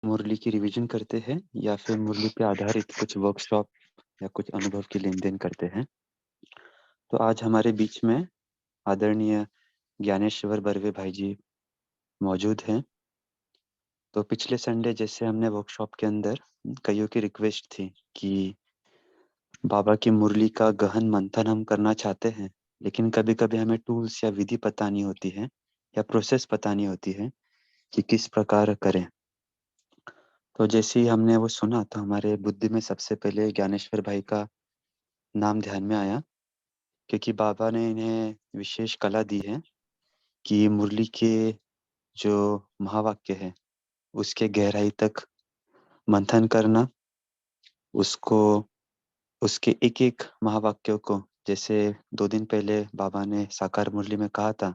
मुरली की रिवीजन करते हैं या फिर मुरली पे आधारित कुछ वर्कशॉप या कुछ अनुभव की लेन-देन करते हैं। तो आज हमारे बीच में आदरणीय ज्ञानेश्वर बर्वे भाई जी मौजूद हैं। तो पिछले संडे जैसे हमने वर्कशॉप के अंदर कइयों की रिक्वेस्ट थी कि बाबा की मुरली का गहन मंथन हम करना चाहते हैं, लेकिन कभी-कभी हमें टूल्स या विधि पता नहीं होती है या प्रोसेस पता नहीं होती है कि किस प्रकार करें। तो जैसे ही हमने वो सुना तो हमारे बुद्धि में सबसे पहले ज्ञानेश्वर भाई का नाम ध्यान में आया, क्योंकि बाबा ने इन्हें विशेष कला दी है कि मुरली के जो महावाक्य है, उसके गहराई तक मंथन करना, उसको उसके एक-एक महावाक्यों को, जैसे 2 दिन पहले बाबा ने साकार मुरली में कहा था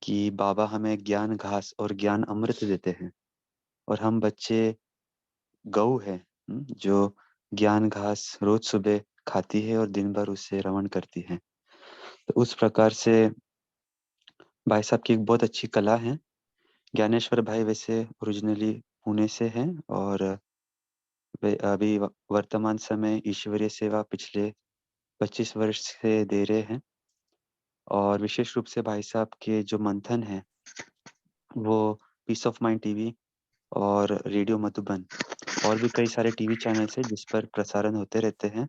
कि बाबा हमें ज्ञान घास और ज्ञान अमृत देते हैं और हम बच्चे गऊ हैं, जो ज्ञान घास रोज़ सुबह खाती है और दिन भर उससे रमण करती है। तो उस प्रकार से भाई साहब की एक बहुत अच्छी कला है। ज्ञानेश्वर भाई वैसे ओरिजिनली पुणे से हैं और वे अभी वर्तमान समय ईश्वरीय सेवा पिछले 25 वर्ष से दे रहे हैं और विशेष रूप से भाई साहब के जो मंथन हैं, वो पीस ऑफ माइंड टीवी और रेडियो मधुबन और भी कई सारे टीवी चैनल्स हैं जिस पर प्रसारण होते रहते हैं।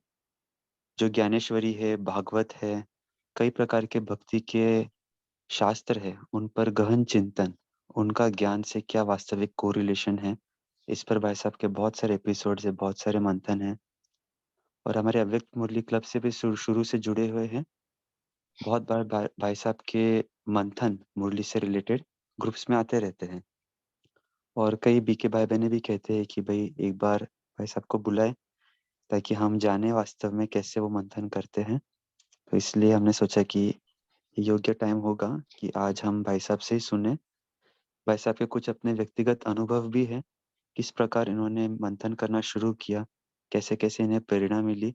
जो ज्ञानेश्वरी है, भागवत है, कई प्रकार के भक्ति के शास्त्र है, उन पर गहन चिंतन, उनका ज्ञान से क्या वास्तविक कोरिलेशन है, इस पर भाई साहब के बहुत सारे एपिसोड्स हैं, बहुत सारे मंथन हैं और हमारे अव्यक्त मुरली क्लब से भी शुरू से जुड़े हुए हैं। बहुत बार भाई साहब के मंथन मुरली से रिलेटेड ग्रुप्स में आते रहते हैं और कई बीके भाई-बहनें भी कहते हैं कि भई एक बार भाई साहब को बुलाएँ ताकि हम जानें वास्तव में कैसे वो मंथन करते हैं। तो इसलिए हमने सोचा कि योग्य टाइम होगा कि आज हम भाई साहब से ही सुनें। भाई साहब के कुछ अपने व्यक्तिगत अनुभव भी हैं, किस प्रकार इन्होंने मंथन करना शुरू किया, कैसे-कैसे इन्हें प्रेरणा मिली।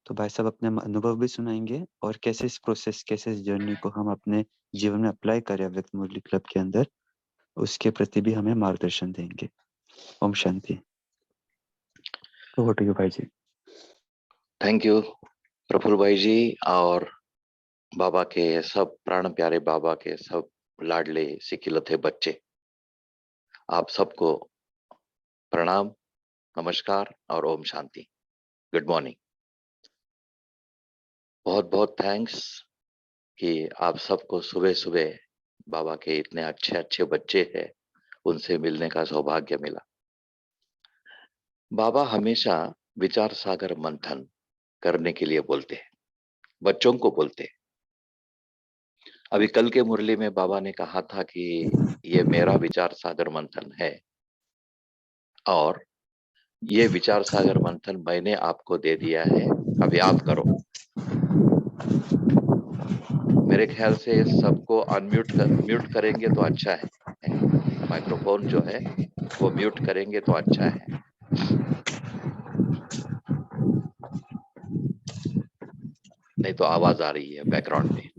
तो भाई साहब अपने अनुभव भी सुनाएँगे और कैसे इस प्रोसेस, कैसे इस जर्नी को हम अपने जीवन में अप्लाई करें अव्यक्त मुरली क्लब के अंदर, उसके प्रति भी हमें मार्गदर्शन देंगे। Om Shanti. Over to you भाई जी। थैंक यू प्रफुल्ल भाई जी और बाबा के सब प्राण प्यारे बाबा के सब लाडले सिकिलते बच्चे, आप सबको प्रणाम, नमस्कार और ओम शांति। Good morning. बहुत बहुत थैंक्स कि आप सबको सुबह सुबह बाबा के इतने अच्छे अच्छे बच्चे हैं, उनसे मिलने का सौभाग्य मिला। बाबा हमेशा विचार सागर मंथन करने के लिए बोलते हैं, बच्चों को बोलते हैं। अभी कल के मुरली में बाबा ने कहा था कि ये मेरा विचार सागर मंथन है और ये विचार सागर मंथन मैंने आपको दे दिया है, अभी आप करो। मेरे ख्याल से सबको म्यूट करेंगे तो अच्छा है। माइक्रोफोन जो है वो म्यूट करेंगे तो अच्छा है। नहीं तो आवाज आ रही है बैकग्राउंड में।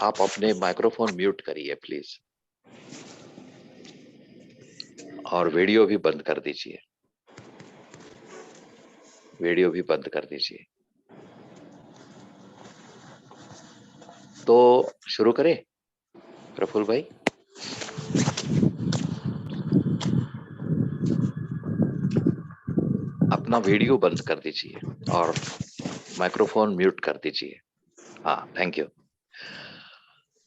आप अपने माइक्रोफोन म्यूट करिए प्लीज और वीडियो भी बंद कर दीजिए। वीडियो भी बंद कर दीजिए। तो शुरू करें प्रफुल्ल भाई। अपना वीडियो बंद कर दीजिए और माइक्रोफोन म्यूट कर दीजिए। हाँ, थैंक यू।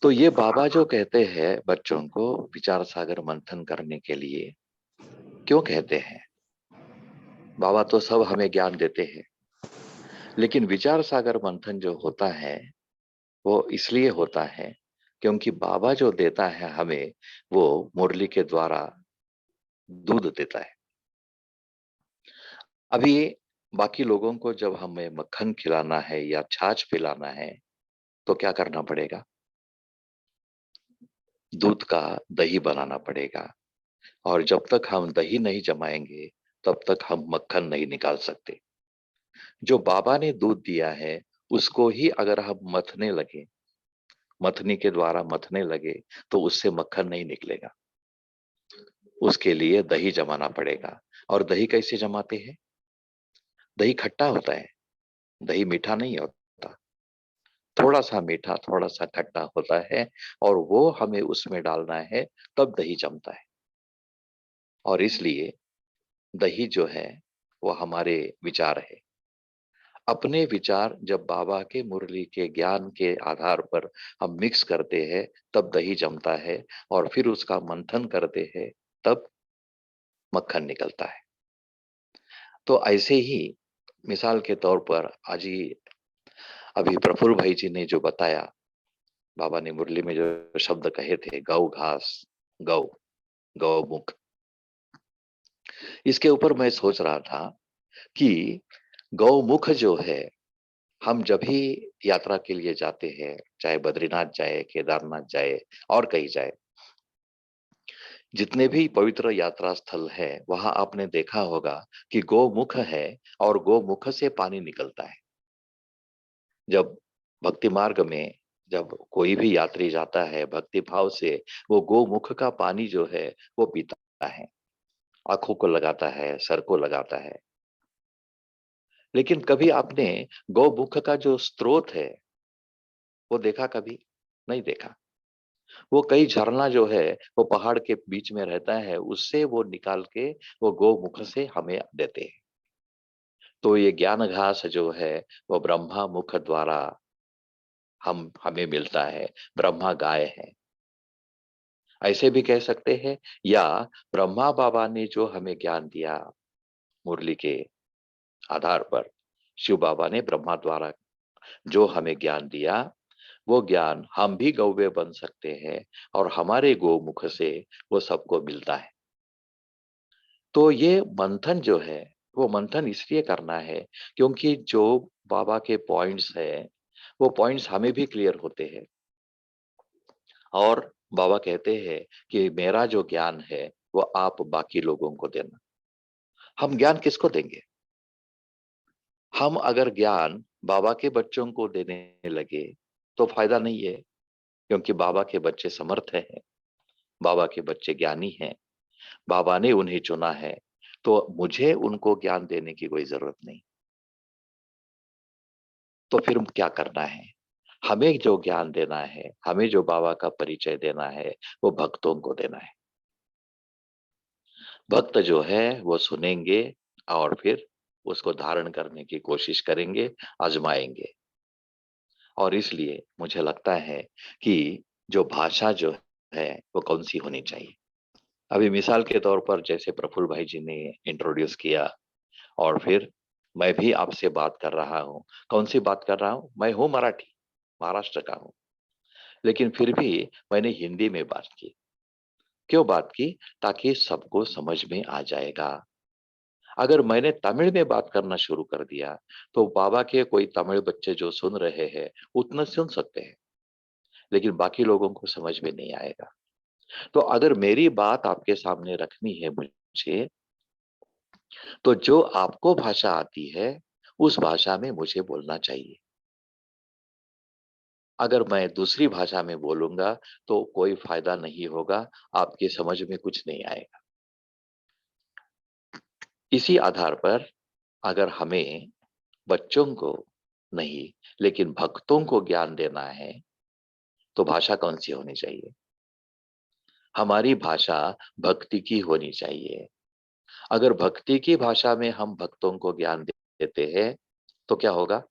तो ये बाबा जो कहते हैं बच्चों को विचार सागर मंथन करने के लिए, क्यों कहते हैं? बाबा तो सब हमें ज्ञान देते हैं, लेकिन विचार सागर मंथन जो होता है वो इसलिए होता है क्योंकि बाबा जो देता है हमें, वो मुरली के द्वारा दूध देता है। अभी बाकी लोगों को जब हमें मक्खन खिलाना है या छाछ पिलाना है तो क्या करना पड़ेगा? दूध का दही बनाना पड़ेगा और जब तक हम दही नहीं जमाएंगे तब तक हम मक्खन नहीं निकाल सकते। जो बाबा ने दूध दिया है उसको ही अगर हम मथने लगे, मथनी के द्वारा मथने लगे तो उससे मक्खन नहीं निकलेगा। उसके लिए दही जमाना पड़ेगा। और दही कैसे जमाते हैं? दही खट्टा होता है, दही मीठा नहीं होता। थोड़ा सा मीठा थोड़ा सा खट्टा होता है, और वो हमें उसमें डालना है, तब दही जमता है। और इसलिए दही जो है वो हमारे विचार है। अपने विचार जब बाबा के मुरली के ज्ञान के आधार पर हम मिक्स करते हैं, तब दही जमता है। और फिर उसका मंथन करते हैं, तब मक्खन निकलता है। तो ऐसे ही मिसाल के तौर पर आज ही अभी प्रफुल्ल भाई जी ने जो बताया, बाबा ने मुरली में जो शब्द कहे थे, गौ घास, गौ, गौमुख, इसके ऊपर मैं सोच रहा था कि गौमुख जो है, हम जब भी यात्रा के लिए जाते हैं, चाहे बद्रीनाथ जाए, केदारनाथ जाए और कहीं जाए, जितने भी पवित्र यात्रा स्थल है, वहां आपने देखा होगा कि गौमुख है और गौमुख से पानी निकलता है। जब भक्ति मार्ग में जब कोई भी यात्री जाता है भक्ति भाव से, वो गौमुख का पानी जो है वो पीता है, आंखों को लगाता है, सर को लगाता है। लेकिन कभी आपने गौमुख का जो स्रोत है वो देखा? कभी नहीं देखा। वो कई झरना जो है वो पहाड़ के बीच में रहता है, उससे वो निकाल के वो गौमुख से हमें देते हैं। तो ये ज्ञान घास जो है वो ब्रह्मा मुख द्वारा हमें मिलता है, ब्रह्मा गाय है, ऐसे भी कह सकते हैं। या ब्रह्मा बाबा ने जो हमें ज्ञान दिया मुरली के आधार पर, शिव बाबा ने ब्रह्मा द्वारा जो हमें ज्ञान दिया, वो ज्ञान हम भी गौवे बन सकते हैं, और हमारे गोमुख से वो सबको मिलता है। तो ये मंथन जो है, वो मंथन इसलिए करना है क्योंकि जो बाबा के पॉइंट्स है, वो पॉइंट्स हमें भी क्लियर होते हैं। और बाबा कहते हैं कि मेरा जो ज्ञान है वो आप बाकी लोगों को देना। हम ज्ञान किसको देंगे? हम अगर ज्ञान बाबा के बच्चों को देने लगे तो फायदा नहीं है, क्योंकि बाबा के बच्चे समर्थ हैं, बाबा के बच्चे ज्ञानी हैं, बाबा ने उन्हें चुना है। तो मुझे उनको ज्ञान देने की कोई जरूरत नहीं। तो फिर क्या करना है? हमें जो ज्ञान देना है, हमें जो बाबा का परिचय देना है, वो भक्तों को देना है। भक्त जो है वो सुनेंगे और फिर उसको धारण करने की कोशिश करेंगे, आजमाएंगे। और इसलिए मुझे लगता है कि जो भाषा जो है वो कौन सी होनी चाहिए। अभी मिसाल के तौर पर जैसे प्रफुल्ल भाई जी ने इंट्रोड्यूस किया, और फिर मैं भी आपसे बात कर रहा हूँ। कौन सी बात कर रहा हूँ? मैं हूँ मराठी, महाराष्ट्र का हूँ, लेकिन फिर भी मैंने हिंदी में बात की। क्यों बात की? ताकि सबको समझ में आ जाएगा। अगर मैंने तमिल में बात करना शुरू कर दिया, तो बाबा के कोई तमिल बच्चे जो सुन रहे हैं उतना सुन सकते हैं, लेकिन बाकी लोगों को समझ में नहीं आएगा। तो अगर मेरी बात आपके सामने रखनी है मुझे, तो जो आपको भाषा आती है उस भाषा में मुझे बोलना चाहिए। अगर मैं दूसरी भाषा में बोलूंगा तो कोई फायदा नहीं होगा, आपके समझ में कुछ नहीं आएगा। इसी आधार पर अगर हमें बच्चों को नहीं, लेकिन भक्तों को ज्ञान देना है, तो भाषा कौन सी होनी चाहिए? हमारी भाषा भक्ति की होनी चाहिए। अगर भक्ति की भाषा में हम भक्तों को ज्ञान देते हैं तो क्या होगा?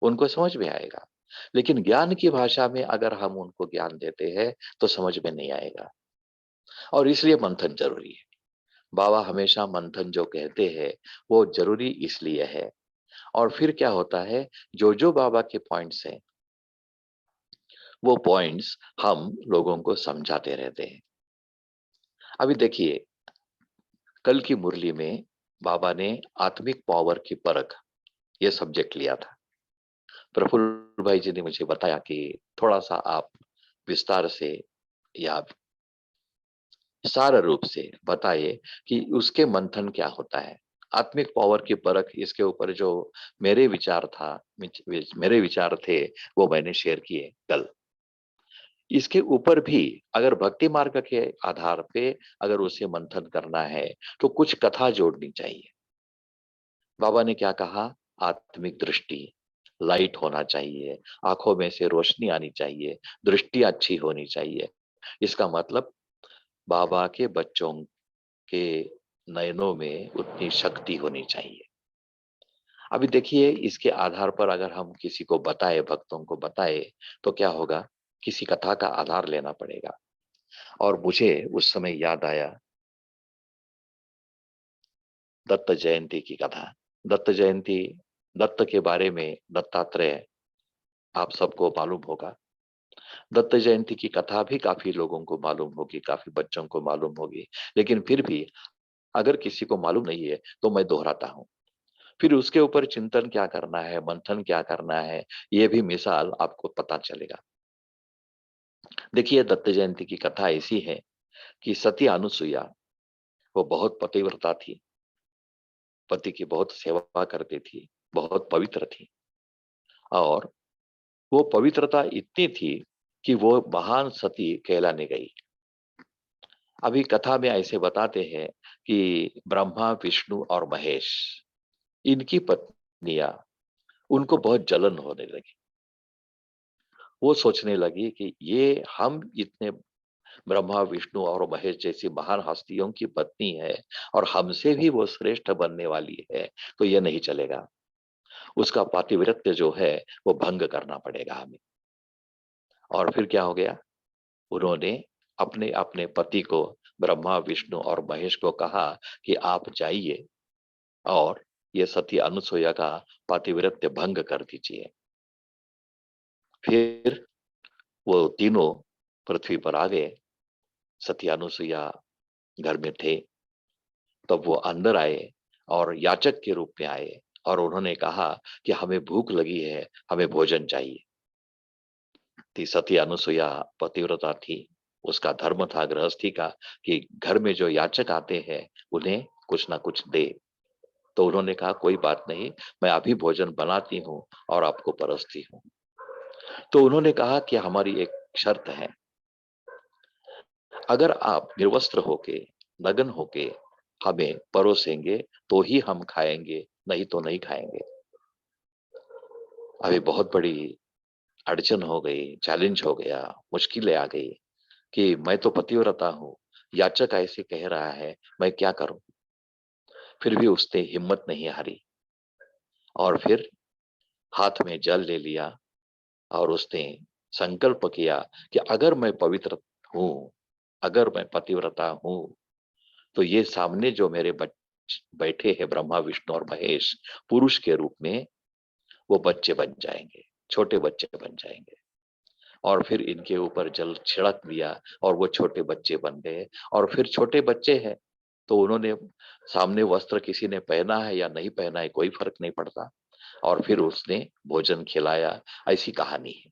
उनको समझ में आएगा। लेकिन ज्ञान की भाषा में अगर हम उनको ज्ञान देते हैं तो समझ में नहीं आएगा। और इसलिए मंथन जरूरी है। बाबा हमेशा मंथन जो कहते हैं वो जरूरी इसलिए है। और फिर क्या होता है, जो जो बाबा के पॉइंट्स हैं, वो पॉइंट्स हम लोगों को समझाते रहते हैं। अभी देखिए, कल की मुरली में बाबा ने आत्मिक पावर की परख ये सब्जेक्ट लिया था। प्रफुल्ल भाई जी ने मुझे बताया कि थोड़ा सा आप विस्तार से या सार रूप से बताइए कि उसके मंथन क्या होता है। आत्मिक पावर की परख, इसके ऊपर जो मेरे विचार था, मेरे विचार थे, वो मैंने शेयर किए कल। इसके ऊपर भी अगर भक्ति मार्ग के आधार पे अगर उसे मंथन करना है तो कुछ कथा जोड़नी चाहिए। बाबा ने क्या कहा? आत्मिक दृष्टि, लाइट होना चाहिए, आंखों में से रोशनी आनी चाहिए, दृष्टि अच्छी होनी चाहिए। इसका मतलब बाबा के बच्चों के नयनों में उतनी शक्ति होनी चाहिए। अभी देखिए, इसके आधार पर अगर हम किसी को बताए, भक्तों को बताए, तो क्या होगा? किसी कथा का आधार लेना पड़ेगा। और मुझे उस समय याद आया दत्त जयंती की कथा। दत्त जयंती, दत्त के बारे में दत्तात्रेय आप सबको मालूम होगा। दत्त जयंती की कथा भी काफी लोगों को मालूम होगी, काफी बच्चों को मालूम होगी, लेकिन फिर भी अगर किसी को मालूम नहीं है तो मैं दोहराता हूं। फिर उसके ऊपर चिंतन क्या करना है, मंथन क्या करना है, ये भी मिसाल आपको पता चलेगा। देखिए, दत्त जयंती की कथा ऐसी है कि सती अनुसुईया वो बहुत पतिव्रता थी, पति की बहुत सेवा करती थी, बहुत पवित्र थी। और वो पवित्रता इतनी थी कि वो महान सती कहलाने गई। अभी कथा में ऐसे बताते हैं कि ब्रह्मा, विष्णु और महेश, इनकी पत्नियां, उनको बहुत जलन होने लगी। वो सोचने लगी कि ये हम इतने ब्रह्मा, विष्णु और महेश जैसी महान हस्तियों की पत्नी है और हमसे भी वो श्रेष्ठ बनने वाली है, तो ये नहीं चलेगा। उसका पातिव्रत्य जो है वो भंग करना पड़ेगा हमें। और फिर क्या हो गया? उन्होंने अपने अपने पति को, ब्रह्मा, विष्णु और महेश को कहा कि आप जाइए और ये सती अनुसुईया का पातिव्रत्य भंग कर दीजिए। फिर वो तीनों पृथ्वी पर आ गए। सती अनुसुईया घर में थे, तब वो अंदर आए और याचक के रूप में आए और उन्होंने कहा कि हमें भूख लगी है, हमें भोजन चाहिए। थी सती अनुसुईया पतिव्रता थी, उसका धर्म था गृहस्थी का कि घर में जो याचक आते हैं उन्हें कुछ ना कुछ दे। तो उन्होंने कहा कोई बात नहीं, मैं अभी भोजन बनाती हूँ और आपको परसती हूँ। तो उन्होंने कहा कि हमारी एक शर्त है, अगर आप निर्वस्त्र होके, नग्न होके हमें परोसेंगे तो ही हम खाएंगे, नहीं तो नहीं खाएंगे। अभी बहुत बड़ी अड़चन हो गई, चैलेंज हो गया, मुश्किलें आ गई कि मैं तो पतिव्रता हूँ, याचक ऐसे कह रहा है, मैं क्या करूं? फिर भी उसने हिम्मत नहीं हारी और फिर हाथ में जल ले लिया और उसने संकल्प किया कि अगर मैं पवित्र हूं, अगर मैं पतिव्रता हूं, तो ये सामने जो मेरे बैठे हैं ब्रह्मा, विष्णु और महेश, पुरुष के रूप में वो बच्चे बन जाएंगे, छोटे बच्चे बन जाएंगे। और फिर इनके ऊपर जल छिड़क दिया और वो छोटे बच्चे बन गए। और फिर छोटे बच्चे हैं तो उन्होंने, सामने वस्त्र किसी ने पहना है या नहीं पहना है कोई फर्क नहीं पड़ता, और फिर उसने भोजन खिलाया। ऐसी कहानी है।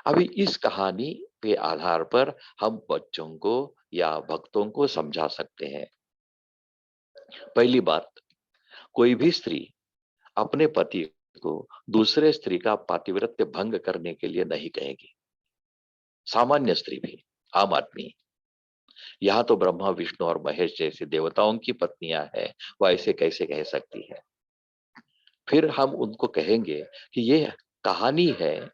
अभी इस कहानी के आधार पर हम बच्चों को या भक्तों को समझा सकते हैं। पहली बात, कोई भी स्त्री अपने पति को दूसरे स्त्री का पातिव्रत्य भंग करने के लिए नहीं कहेगी। सामान्य स्त्री भी, आम आदमी। यहाँ तो ब्रह्मा, विष्णु और महेश जैसे देवताओं की पत्नियां हैं, वो ऐसे कैसे कह सकती है? फिर हम उनको कहेंगे कि ये कहानी है,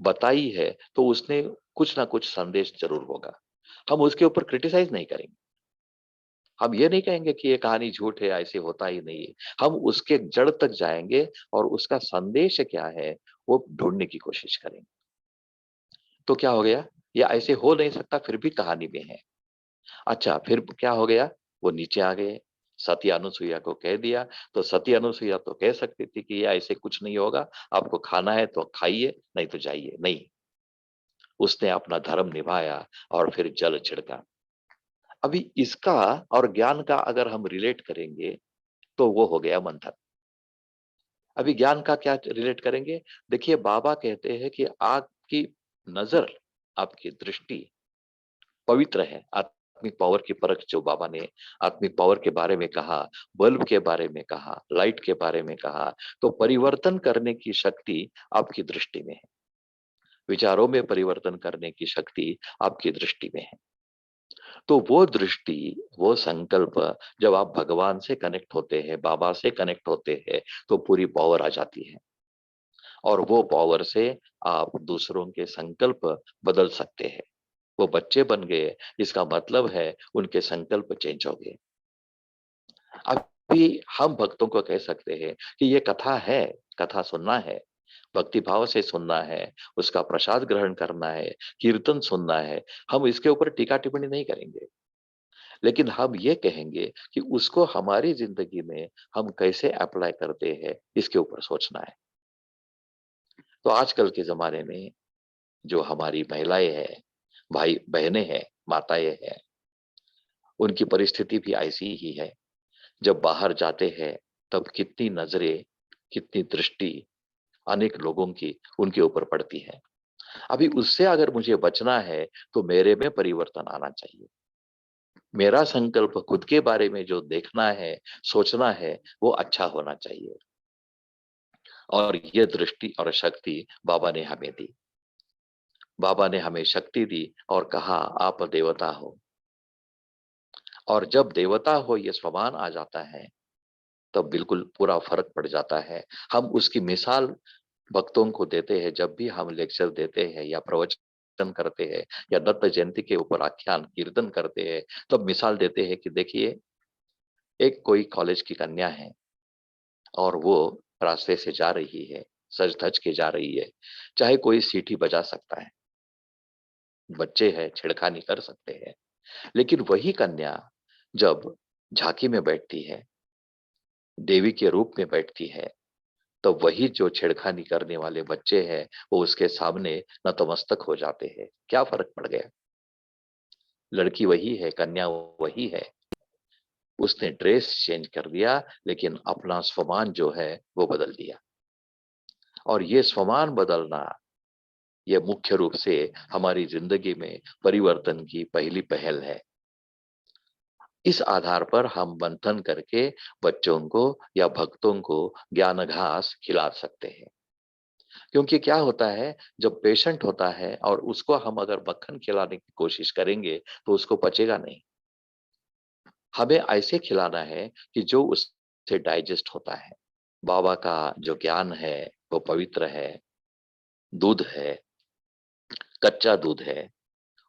बताई है, तो उसने कुछ ना कुछ संदेश जरूर होगा। हम उसके ऊपर क्रिटिसाइज नहीं करेंगे। हम ये नहीं कहेंगे कि ये कहानी झूठ है, ऐसे होता ही नहीं है। हम उसके जड़ तक जाएंगे और उसका संदेश क्या है वो ढूंढने की कोशिश करेंगे। तो क्या हो गया? ये ऐसे हो नहीं सकता, फिर भी कहानी में है। अच्छा, फिर क्या हो गया? वो नीचे आ गए, सती अनुसुईया को कह दिया। तो सती अनुसुईया तो कह सकती थी कि ये ऐसे कुछ नहीं होगा, आपको खाना है तो खाइए, नहीं तो जाइए। नहीं, उसने अपना धर्म निभाया और फिर जल छिड़का। अभी इसका और ज्ञान का अगर हम रिलेट करेंगे तो वो हो गया मंथन। अभी ज्ञान का क्या रिलेट करेंगे? देखिए, बाबा कहते हैं कि आपकी नजर, आपकी दृष्टि पवित्र है। आत्मिक पावर की परख जो बाबा ने आत्मिक पावर के बारे में कहा, बल्ब के बारे में कहा, लाइट के बारे में कहा, तो परिवर्तन करने की शक्ति आपकी दृष्टि में है। विचारों में परिवर्तन करने की शक्ति आपकी दृष्टि में है। तो वो दृष्टि, वो संकल्प, जब आप भगवान से कनेक्ट होते हैं, बाबा से कनेक्ट होते हैं, तो पूरी पावर आ जाती है। और वो पावर से आप दूसरों के संकल्प बदल सकते हैं। वो बच्चे बन गए, इसका मतलब है उनके संकल्प चेंज हो गए। अभी हम भक्तों को कह सकते हैं कि ये कथा है, कथा सुनना है, भक्ति भाव से सुनना है, उसका प्रसाद ग्रहण करना है, कीर्तन सुनना है। हम इसके ऊपर टीका टिप्पणी नहीं करेंगे, लेकिन हम ये कहेंगे कि उसको हमारी जिंदगी में हम कैसे अप्लाई करते हैं, इसके ऊपर सोचना है। तो आजकल के जमाने में जो हमारी महिलाएं हैं, भाई बहनें हैं, माताएं हैं, उनकी परिस्थिति भी ऐसी ही है। जब बाहर जाते हैं तब कितनी नजरें, कितनी दृष्टि अनेक लोगों की उनके ऊपर पड़ती है। अभी उससे अगर मुझे बचना है तो मेरे में परिवर्तन आना चाहिए। मेरा संकल्प खुद के बारे में जो देखना है, सोचना है, वो अच्छा होना चाहिए। और ये दृष्टि और शक्ति बाबा ने हमें दी। बाबा ने हमें शक्ति दी और कहा आप देवता हो। और जब देवता हो ये स्वभान आ जाता है, तब बिल्कुल पूरा फर्क पड़ जाता है। हम उसकी मिसाल भक्तों को देते हैं। जब भी हम लेक्चर देते हैं या प्रवचन करते हैं या दत्त जयंती के ऊपर आख्यान कीर्तन करते हैं, तब मिसाल देते हैं कि देखिए, एक कोई कॉलेज की कन्या है और वो रास्ते से जा रही है, सज धज के जा रही है। चाहे कोई सीटी बजा सकता है, बच्चे हैं छेड़खानी कर सकते हैं, लेकिन वही कन्या जब झांकी में बैठती है, देवी के रूप में बैठती है, तो वही जो छेड़खानी करने वाले बच्चे हैं वो उसके सामने नतमस्तक हो जाते हैं। क्या फर्क पड़ गया? लड़की वही है, कन्या वही है, उसने ड्रेस चेंज कर दिया, लेकिन अपना स्वमान जो है वो बदल दिया। और ये स्वमान बदलना, ये मुख्य रूप से हमारी जिंदगी में परिवर्तन की पहली पहल है। इस आधार पर हम मंथन करके बच्चों को या भक्तों को ज्ञान घास खिला सकते हैं। क्योंकि क्या होता है, जब पेशेंट होता है और उसको हम अगर मक्खन खिलाने की कोशिश करेंगे तो उसको पचेगा नहीं। हमें ऐसे खिलाना है कि जो उससे डाइजेस्ट होता है। बाबा का जो ज्ञान है वो पवित्र है, दूध है, कच्चा दूध है।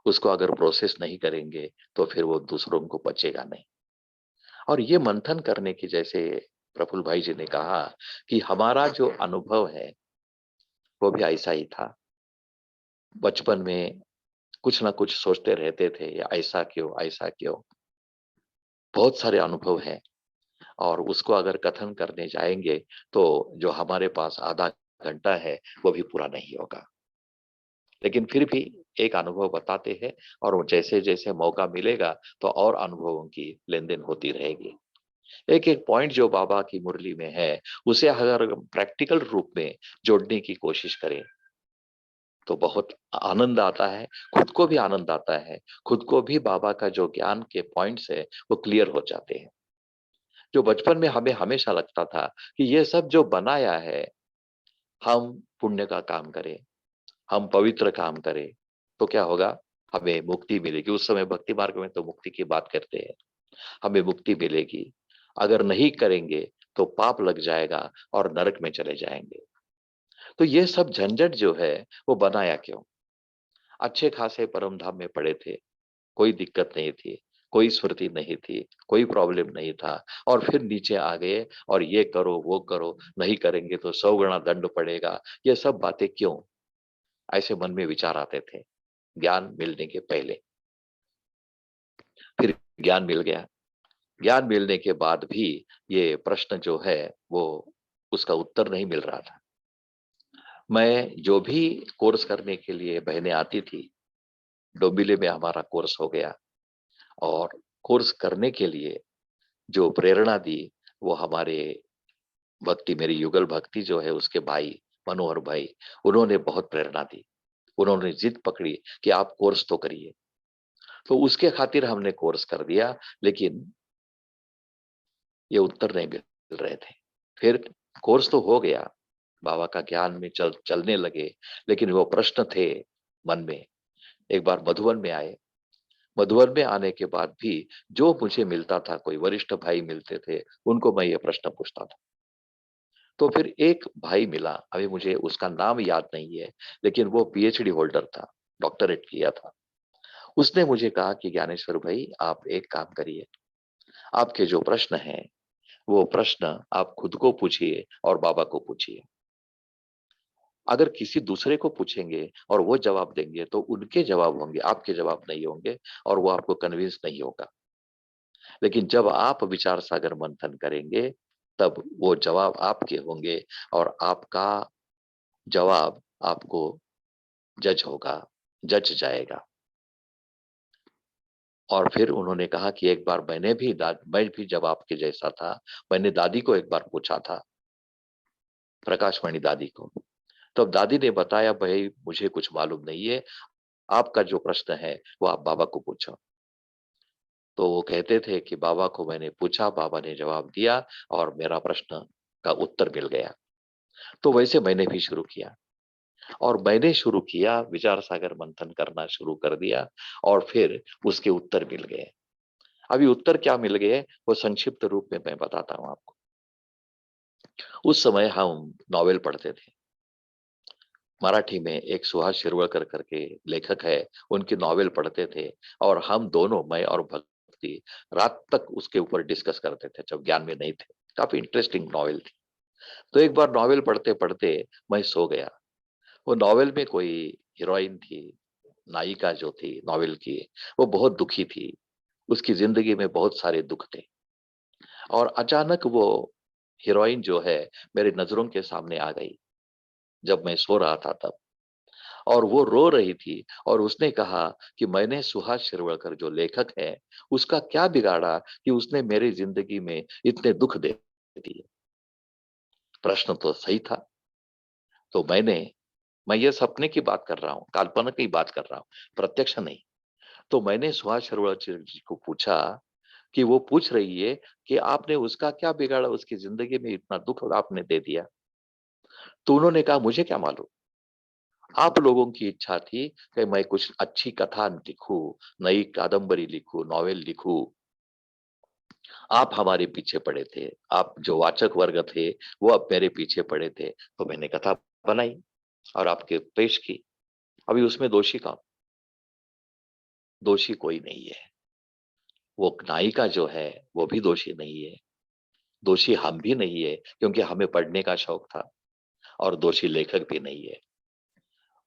उसको अगर प्रोसेस नहीं करेंगे तो फिर वो दूसरों को पचेगा नहीं। और ये मंथन करने की, जैसे प्रफुल्ल भाई जी ने कहा कि हमारा जो अनुभव है वो भी ऐसा ही था। बचपन में कुछ ना कुछ सोचते रहते थे, या ऐसा क्यों, ऐसा क्यों। बहुत सारे अनुभव हैं और उसको अगर कथन करने जाएंगे तो जो हमारे पास आधा घंटा है वो भी पूरा नहीं होगा। लेकिन फिर भी एक अनुभव बताते हैं, और जैसे जैसे मौका मिलेगा तो और अनुभवों की लेन देन होती रहेगी। एक एक पॉइंट जो बाबा की मुरली में है, उसे अगर प्रैक्टिकल रूप में जोड़ने की कोशिश करें तो बहुत आनंद आता है। खुद को भी आनंद आता है, खुद को भी बाबा का जो ज्ञान के पॉइंट्स है वो क्लियर हो जाते हैं। जो बचपन में हमें हमेशा लगता था कि ये सब जो बनाया है, हम पुण्य का काम करें, हम पवित्र काम करें तो क्या होगा, हमें मुक्ति मिलेगी। उस समय भक्ति मार्ग में तो मुक्ति की बात करते हैं, हमें मुक्ति मिलेगी। अगर नहीं करेंगे तो पाप लग जाएगा और नरक में चले जाएंगे। तो ये सब झंझट जो है वो बनाया क्यों? अच्छे खासे परम धाम में पड़े थे, कोई दिक्कत नहीं थी, कोई स्मृति नहीं थी, कोई प्रॉब्लम नहीं था। और फिर नीचे आ गए और ये करो वो करो, नहीं करेंगे तो 100 गुना दंड पड़ेगा। ये सब बातें क्यों? ऐसे मन में विचार आते थे ज्ञान मिलने के पहले। फिर ज्ञान मिल गया। ज्ञान मिलने के बाद भी ये प्रश्न जो है वो, उसका उत्तर नहीं मिल रहा था। मैं जो भी कोर्स करने के लिए बहनें आती थी, डोंबिवली में हमारा कोर्स हो गया। और कोर्स करने के लिए जो प्रेरणा दी, वो हमारे भक्ति, मेरी युगल भक्ति जो है उसके भाई मनोहर भाई, उन्होंने बहुत प्रेरणा दी। उन्होंने जिद पकड़ी कि आप कोर्स तो करिए। तो उसके खातिर हमने कोर्स कर दिया, लेकिन ये उत्तर नहीं मिल रहे थे। फिर कोर्स तो हो गया, बाबा का ज्ञान में चलने लगे, लेकिन वो प्रश्न थे मन में। एक बार मधुबन में आए। मधुबन में आने के बाद भी जो मुझे मिलता था, कोई वरिष्ठ भाई मिलते थे, उनको मैं ये प्रश्न पूछता था। तो फिर एक भाई मिला, अभी मुझे उसका नाम याद नहीं है, लेकिन वो पीएचडी होल्डर था, डॉक्टरेट किया था। उसने मुझे कहा कि ज्ञानेश्वर भाई, आप एक काम करिए, आपके जो प्रश्न हैं वो प्रश्न आप खुद को पूछिए और बाबा को पूछिए। अगर किसी दूसरे को पूछेंगे और वो जवाब देंगे तो उनके जवाब होंगे, आपके जवाब नहीं होंगे, और वो आपको कन्विंस नहीं होगा। लेकिन जब आप विचार सागर मंथन करेंगे, तब वो जवाब आपके होंगे और आपका जवाब आपको जज होगा, जज जाएगा। और फिर उन्होंने कहा कि एक बार मैं भी जब आपके जैसा था, मैंने दादी को एक बार पूछा था, प्रकाशमणि दादी को। तब दादी ने बताया, भाई मुझे कुछ मालूम नहीं है, आपका जो प्रश्न है वो आप बाबा को पूछो। तो वो कहते थे कि बाबा को मैंने पूछा, बाबा ने जवाब दिया और मेरा प्रश्न का उत्तर मिल गया। तो वैसे मैंने भी शुरू किया, और मैंने शुरू किया, विचार सागर मंथन करना शुरू कर दिया, और फिर उसके उत्तर मिल गए। अभी उत्तर क्या मिल गए वो संक्षिप्त रूप में मैं बताता हूं आपको। उस समय हम नॉवेल पढ़ते थे। मराठी में एक सुहास शिरवळकर करके लेखक है, उनकी नॉवेल पढ़ते थे, और हम दोनों, मैं और भक्ति, रात तक उसके ऊपर डिस्कस करते थे जब ज्ञान में नहीं थे। काफी इंटरेस्टिंग नॉवेल थी। तो एक बार नॉवेल पढ़ते पढ़ते मैं सो गया। वो नॉवेल में कोई हीरोइन थी, नायिका जो थी नॉवेल की, वो बहुत दुखी थी। उसकी जिंदगी में बहुत सारे दुख थे, और अचानक वो हीरोइन जो है मेरी नजरों के सामने आ गई जब मैं सो रहा था तब। और वो रो रही थी, और उसने कहा कि मैंने सुहास शिरवळकर जो लेखक है, उसका क्या बिगाड़ा कि उसने मेरी जिंदगी में इतने दुख दे दिए। प्रश्न तो सही था। तो मैं ये सपने की बात कर रहा हूँ, काल्पनिक की बात कर रहा हूँ, प्रत्यक्ष नहीं। तो मैंने सुहास शिरवळकर जी को पूछा कि वो पूछ रही है कि आपने उसका क्या बिगाड़ा, उसकी जिंदगी में इतना दुख आपने दे दिया। तो उन्होंने कहा, मुझे क्या मालूम, आप लोगों की इच्छा थी कि मैं कुछ अच्छी कथा लिखूं, नई कादंबरी लिखूं, नॉवेल लिखूं। आप हमारे पीछे पड़े थे, आप जो वाचक वर्ग थे वो अब मेरे पीछे पड़े थे, तो मैंने कथा बनाई और आपके पेश की। अभी उसमें दोषी कौन? दोषी कोई नहीं है। वो नायिका जो है वो भी दोषी नहीं है, दोषी हम भी नहीं है, क्योंकि हमें पढ़ने का शौक था, और दोषी लेखक भी नहीं है।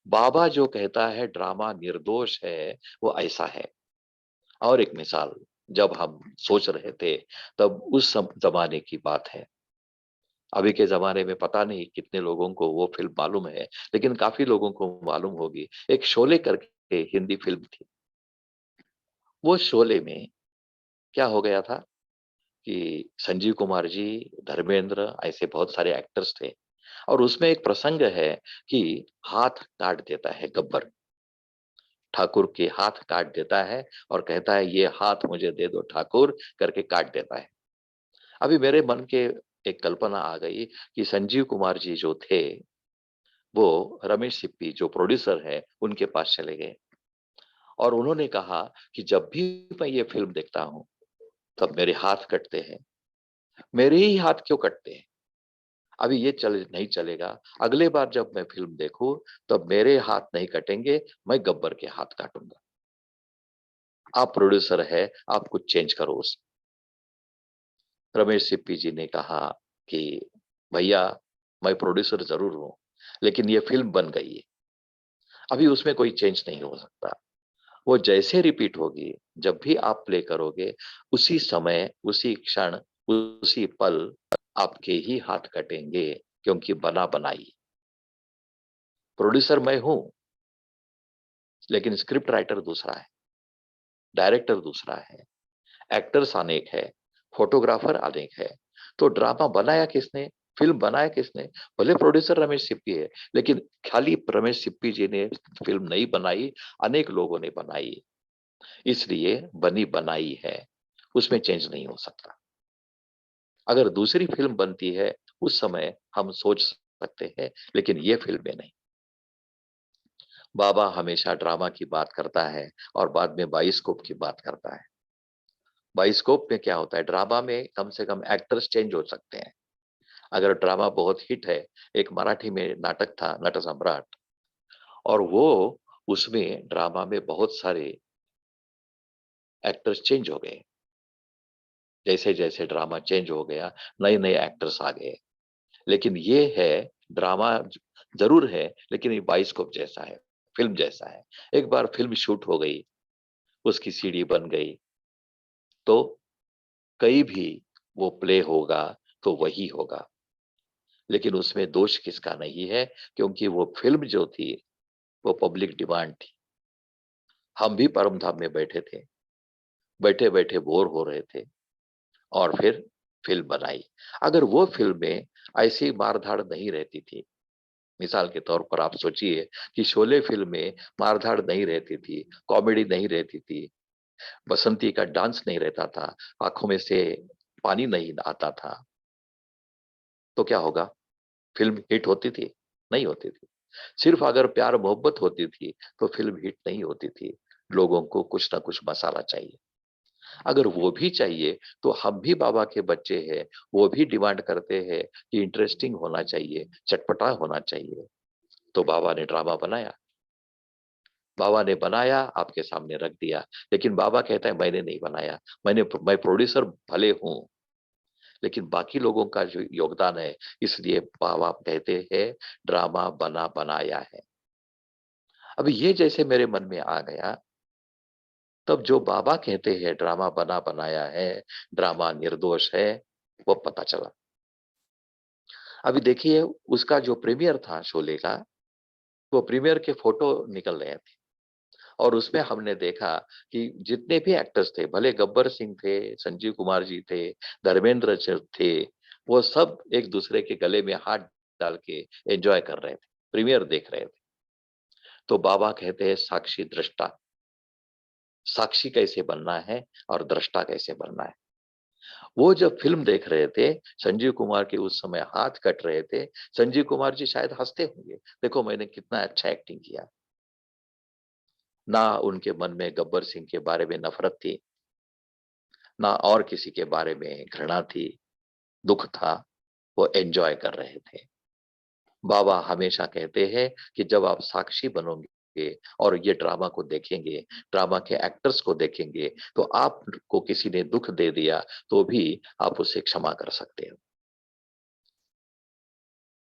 बाबा जो कहता है ड्रामा निर्दोष है, वो ऐसा है। और एक मिसाल, जब हम सोच रहे थे, तब उस जमाने की बात है। अभी के जमाने में पता नहीं कितने लोगों को वो फिल्म मालूम है, लेकिन काफी लोगों को मालूम होगी। एक शोले करके हिंदी फिल्म थी। वो शोले में क्या हो गया था कि संजीव कुमार जी, धर्मेंद्र, ऐसे बहुत सारे एक्टर्स थे, और उसमें एक प्रसंग है कि हाथ काट देता है गब्बर, ठाकुर के हाथ काट देता है, और कहता है ये हाथ मुझे दे दो ठाकुर, करके काट देता है। अभी मेरे मन के एक कल्पना आ गई कि संजीव कुमार जी जो थे, वो रमेश सिप्पी जो प्रोड्यूसर है उनके पास चले गए, और उन्होंने कहा कि जब भी मैं ये फिल्म देखता हूं तब मेरे हाथ कटते हैं। मेरे ही हाथ क्यों कटते हैं? अभी ये नहीं चलेगा। अगले बार जब मैं फिल्म देखूं तब मेरे हाथ नहीं कटेंगे, मैं गब्बर के हाथ काटूंगा। आप प्रोड्यूसर है, आप कुछ चेंज करो उस। रमेश सिप्पी जी ने कहा कि भैया, मैं प्रोड्यूसर जरूर हूं, लेकिन ये फिल्म बन गई है, अभी उसमें कोई चेंज नहीं हो सकता। वो जैसे रिपीट होगी, जब भी आप प्ले करोगे, उसी समय, उसी क्षण, उसी पल आपके ही हाथ कटेंगे, क्योंकि बना बनाई। प्रोड्यूसर मैं हूं, लेकिन स्क्रिप्ट राइटर दूसरा है, डायरेक्टर दूसरा है, एक्टर्स अनेक है, फोटोग्राफर अनेक है। तो ड्रामा बनाया किसने, फिल्म बनाया किसने? भले प्रोड्यूसर रमेश सिप्पी है, लेकिन खाली रमेश सिप्पी जी ने फिल्म नहीं बनाई, अनेक लोगों ने बनाई। इसलिए बनी बनाई है, उसमें चेंज नहीं हो सकता। अगर दूसरी फिल्म बनती है, उस समय हम सोच सकते हैं, लेकिन ये फिल्में नहीं। बाबा हमेशा ड्रामा की बात करता है और बाद में बाइस्कोप की बात करता है। बाइस्कोप में क्या होता है, ड्रामा में कम से कम एक्टर्स चेंज हो सकते हैं। अगर ड्रामा बहुत हिट है, एक मराठी में नाटक था नट सम्राट, और वो उसमें ड्रामा में बहुत सारे एक्टर्स चेंज हो गए। जैसे जैसे ड्रामा चेंज हो गया, नए नए एक्टर्स आ गए। लेकिन ये है, ड्रामा जरूर है, लेकिन ये बाइस्कोप जैसा है, फिल्म जैसा है। एक बार फिल्म शूट हो गई, उसकी सीडी बन गई, तो कहीं भी वो प्ले होगा तो वही होगा। लेकिन उसमें दोष किसका नहीं है, क्योंकि वो फिल्म जो थी वो पब्लिक डिमांड थी। हम भी परम धाम में बैठे थे, बैठे बैठे बोर हो रहे थे, और फिर फिल्म बनाई। अगर वो फिल्म में ऐसी मारधाड़ नहीं रहती थी, मिसाल के तौर पर आप सोचिए कि शोले फिल्म में मारधाड़ नहीं रहती थी, कॉमेडी नहीं रहती थी, बसंती का डांस नहीं रहता था, आंखों में से पानी नहीं आता था, तो क्या होगा? फिल्म हिट होती थी? नहीं होती थी। सिर्फ अगर प्यार मोहब्बत होती थी तो फिल्म हिट नहीं होती थी। लोगों को कुछ ना कुछ मसाला चाहिए। अगर वो भी चाहिए तो हम भी बाबा के बच्चे हैं, वो भी डिमांड करते हैं कि इंटरेस्टिंग होना चाहिए, चटपटा होना चाहिए। तो बाबा ने ड्रामा बनाया, बाबा ने बनाया, आपके सामने रख दिया। लेकिन बाबा कहता है मैंने नहीं बनाया, मैं प्रोड्यूसर भले हूं, लेकिन बाकी लोगों का जो योगदान है, इसलिए बाबा कहते हैं ड्रामा बना बनाया है। अभी ये जैसे मेरे मन में आ गया, तब जो बाबा कहते हैं ड्रामा बना बनाया है, ड्रामा निर्दोष है, वो पता चला। अभी देखिए, उसका जो प्रीमियर था शोले का, वो प्रीमियर के फोटो निकल रहे थे, और उसमें हमने देखा कि जितने भी एक्टर्स थे, भले गब्बर सिंह थे, संजीव कुमार जी थे, धर्मेंद्र थे, वो सब एक दूसरे के गले में हाथ डाल के एंजॉय कर रहे थे, प्रीमियर देख रहे थे। तो बाबा कहते हैं साक्षी दृष्टा, साक्षी कैसे बनना है और दृष्टा कैसे बनना है। वो जब फिल्म देख रहे थे, संजीव कुमार के उस समय हाथ कट रहे थे, संजीव कुमार जी शायद हंसते होंगे, देखो मैंने कितना अच्छा एक्टिंग किया। ना उनके मन में गब्बर सिंह के बारे में नफरत थी, ना और किसी के बारे में घृणा थी, दुख था, वो एंजॉय कर रहे थे। बाबा हमेशा कहते हैं कि जब आप साक्षी बनोगे और ये ड्रामा को देखेंगे, ड्रामा के एक्टर्स को देखेंगे, तो आपको किसी ने दुख दे दिया तो भी आप उसे क्षमा कर सकते हो।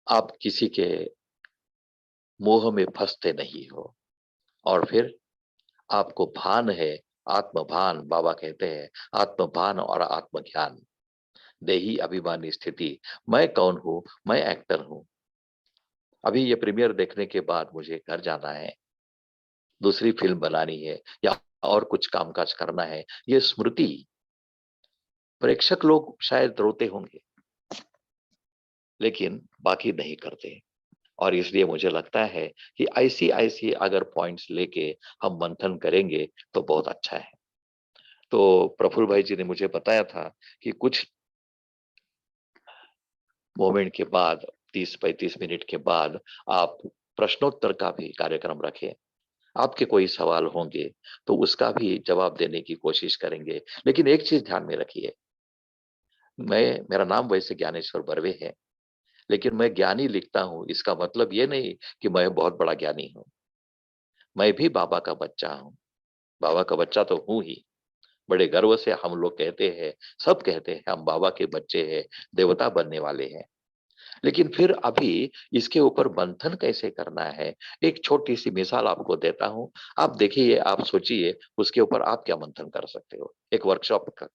आप किसी के मोह में फंसते नहीं हो, और फिर आपको भान है, आत्मभान, बाबा कहते हैं आत्मभान और आत्मज्ञान, देही अभिमानी स्थिति। मैं कौन हूं? मैं एक्टर हूं। अभी ये प्रीमियर देखने के बाद मुझे घर जाना है, दूसरी फिल्म बनानी है, या और कुछ कामकाज करना है। ये स्मृति, प्रेक्षक लोग शायद रोते होंगे, लेकिन बाकी नहीं करते। और इसलिए मुझे लगता है कि ऐसी ऐसी अगर पॉइंट्स लेके हम मंथन करेंगे तो बहुत अच्छा है। तो प्रफुल्ल भाई जी ने मुझे बताया था कि कुछ मोमेंट के बाद, 30-35 मिनट के बाद, आप प्रश्नोत्तर का भी कार्यक्रम रखें। आपके कोई सवाल होंगे तो उसका भी जवाब देने की कोशिश करेंगे। लेकिन एक चीज ध्यान में रखिए, मेरा नाम वैसे ज्ञानेश्वर बर्वे है, लेकिन मैं ज्ञानी लिखता हूं, इसका मतलब ये नहीं कि मैं बहुत बड़ा ज्ञानी हूं। मैं भी बाबा का बच्चा हूं, बाबा का बच्चा तो हूं ही। बड़े गर्व से हम लोग कहते हैं, सब कहते हैं हम बाबा के बच्चे हैं, देवता बनने वाले हैं। लेकिन फिर अभी इसके ऊपर मंथन कैसे करना है, एक छोटी सी मिसाल आपको देता हूं। आप देखिए, आप सोचिए उसके ऊपर आप क्या मंथन कर सकते हो। एक वर्कशॉप का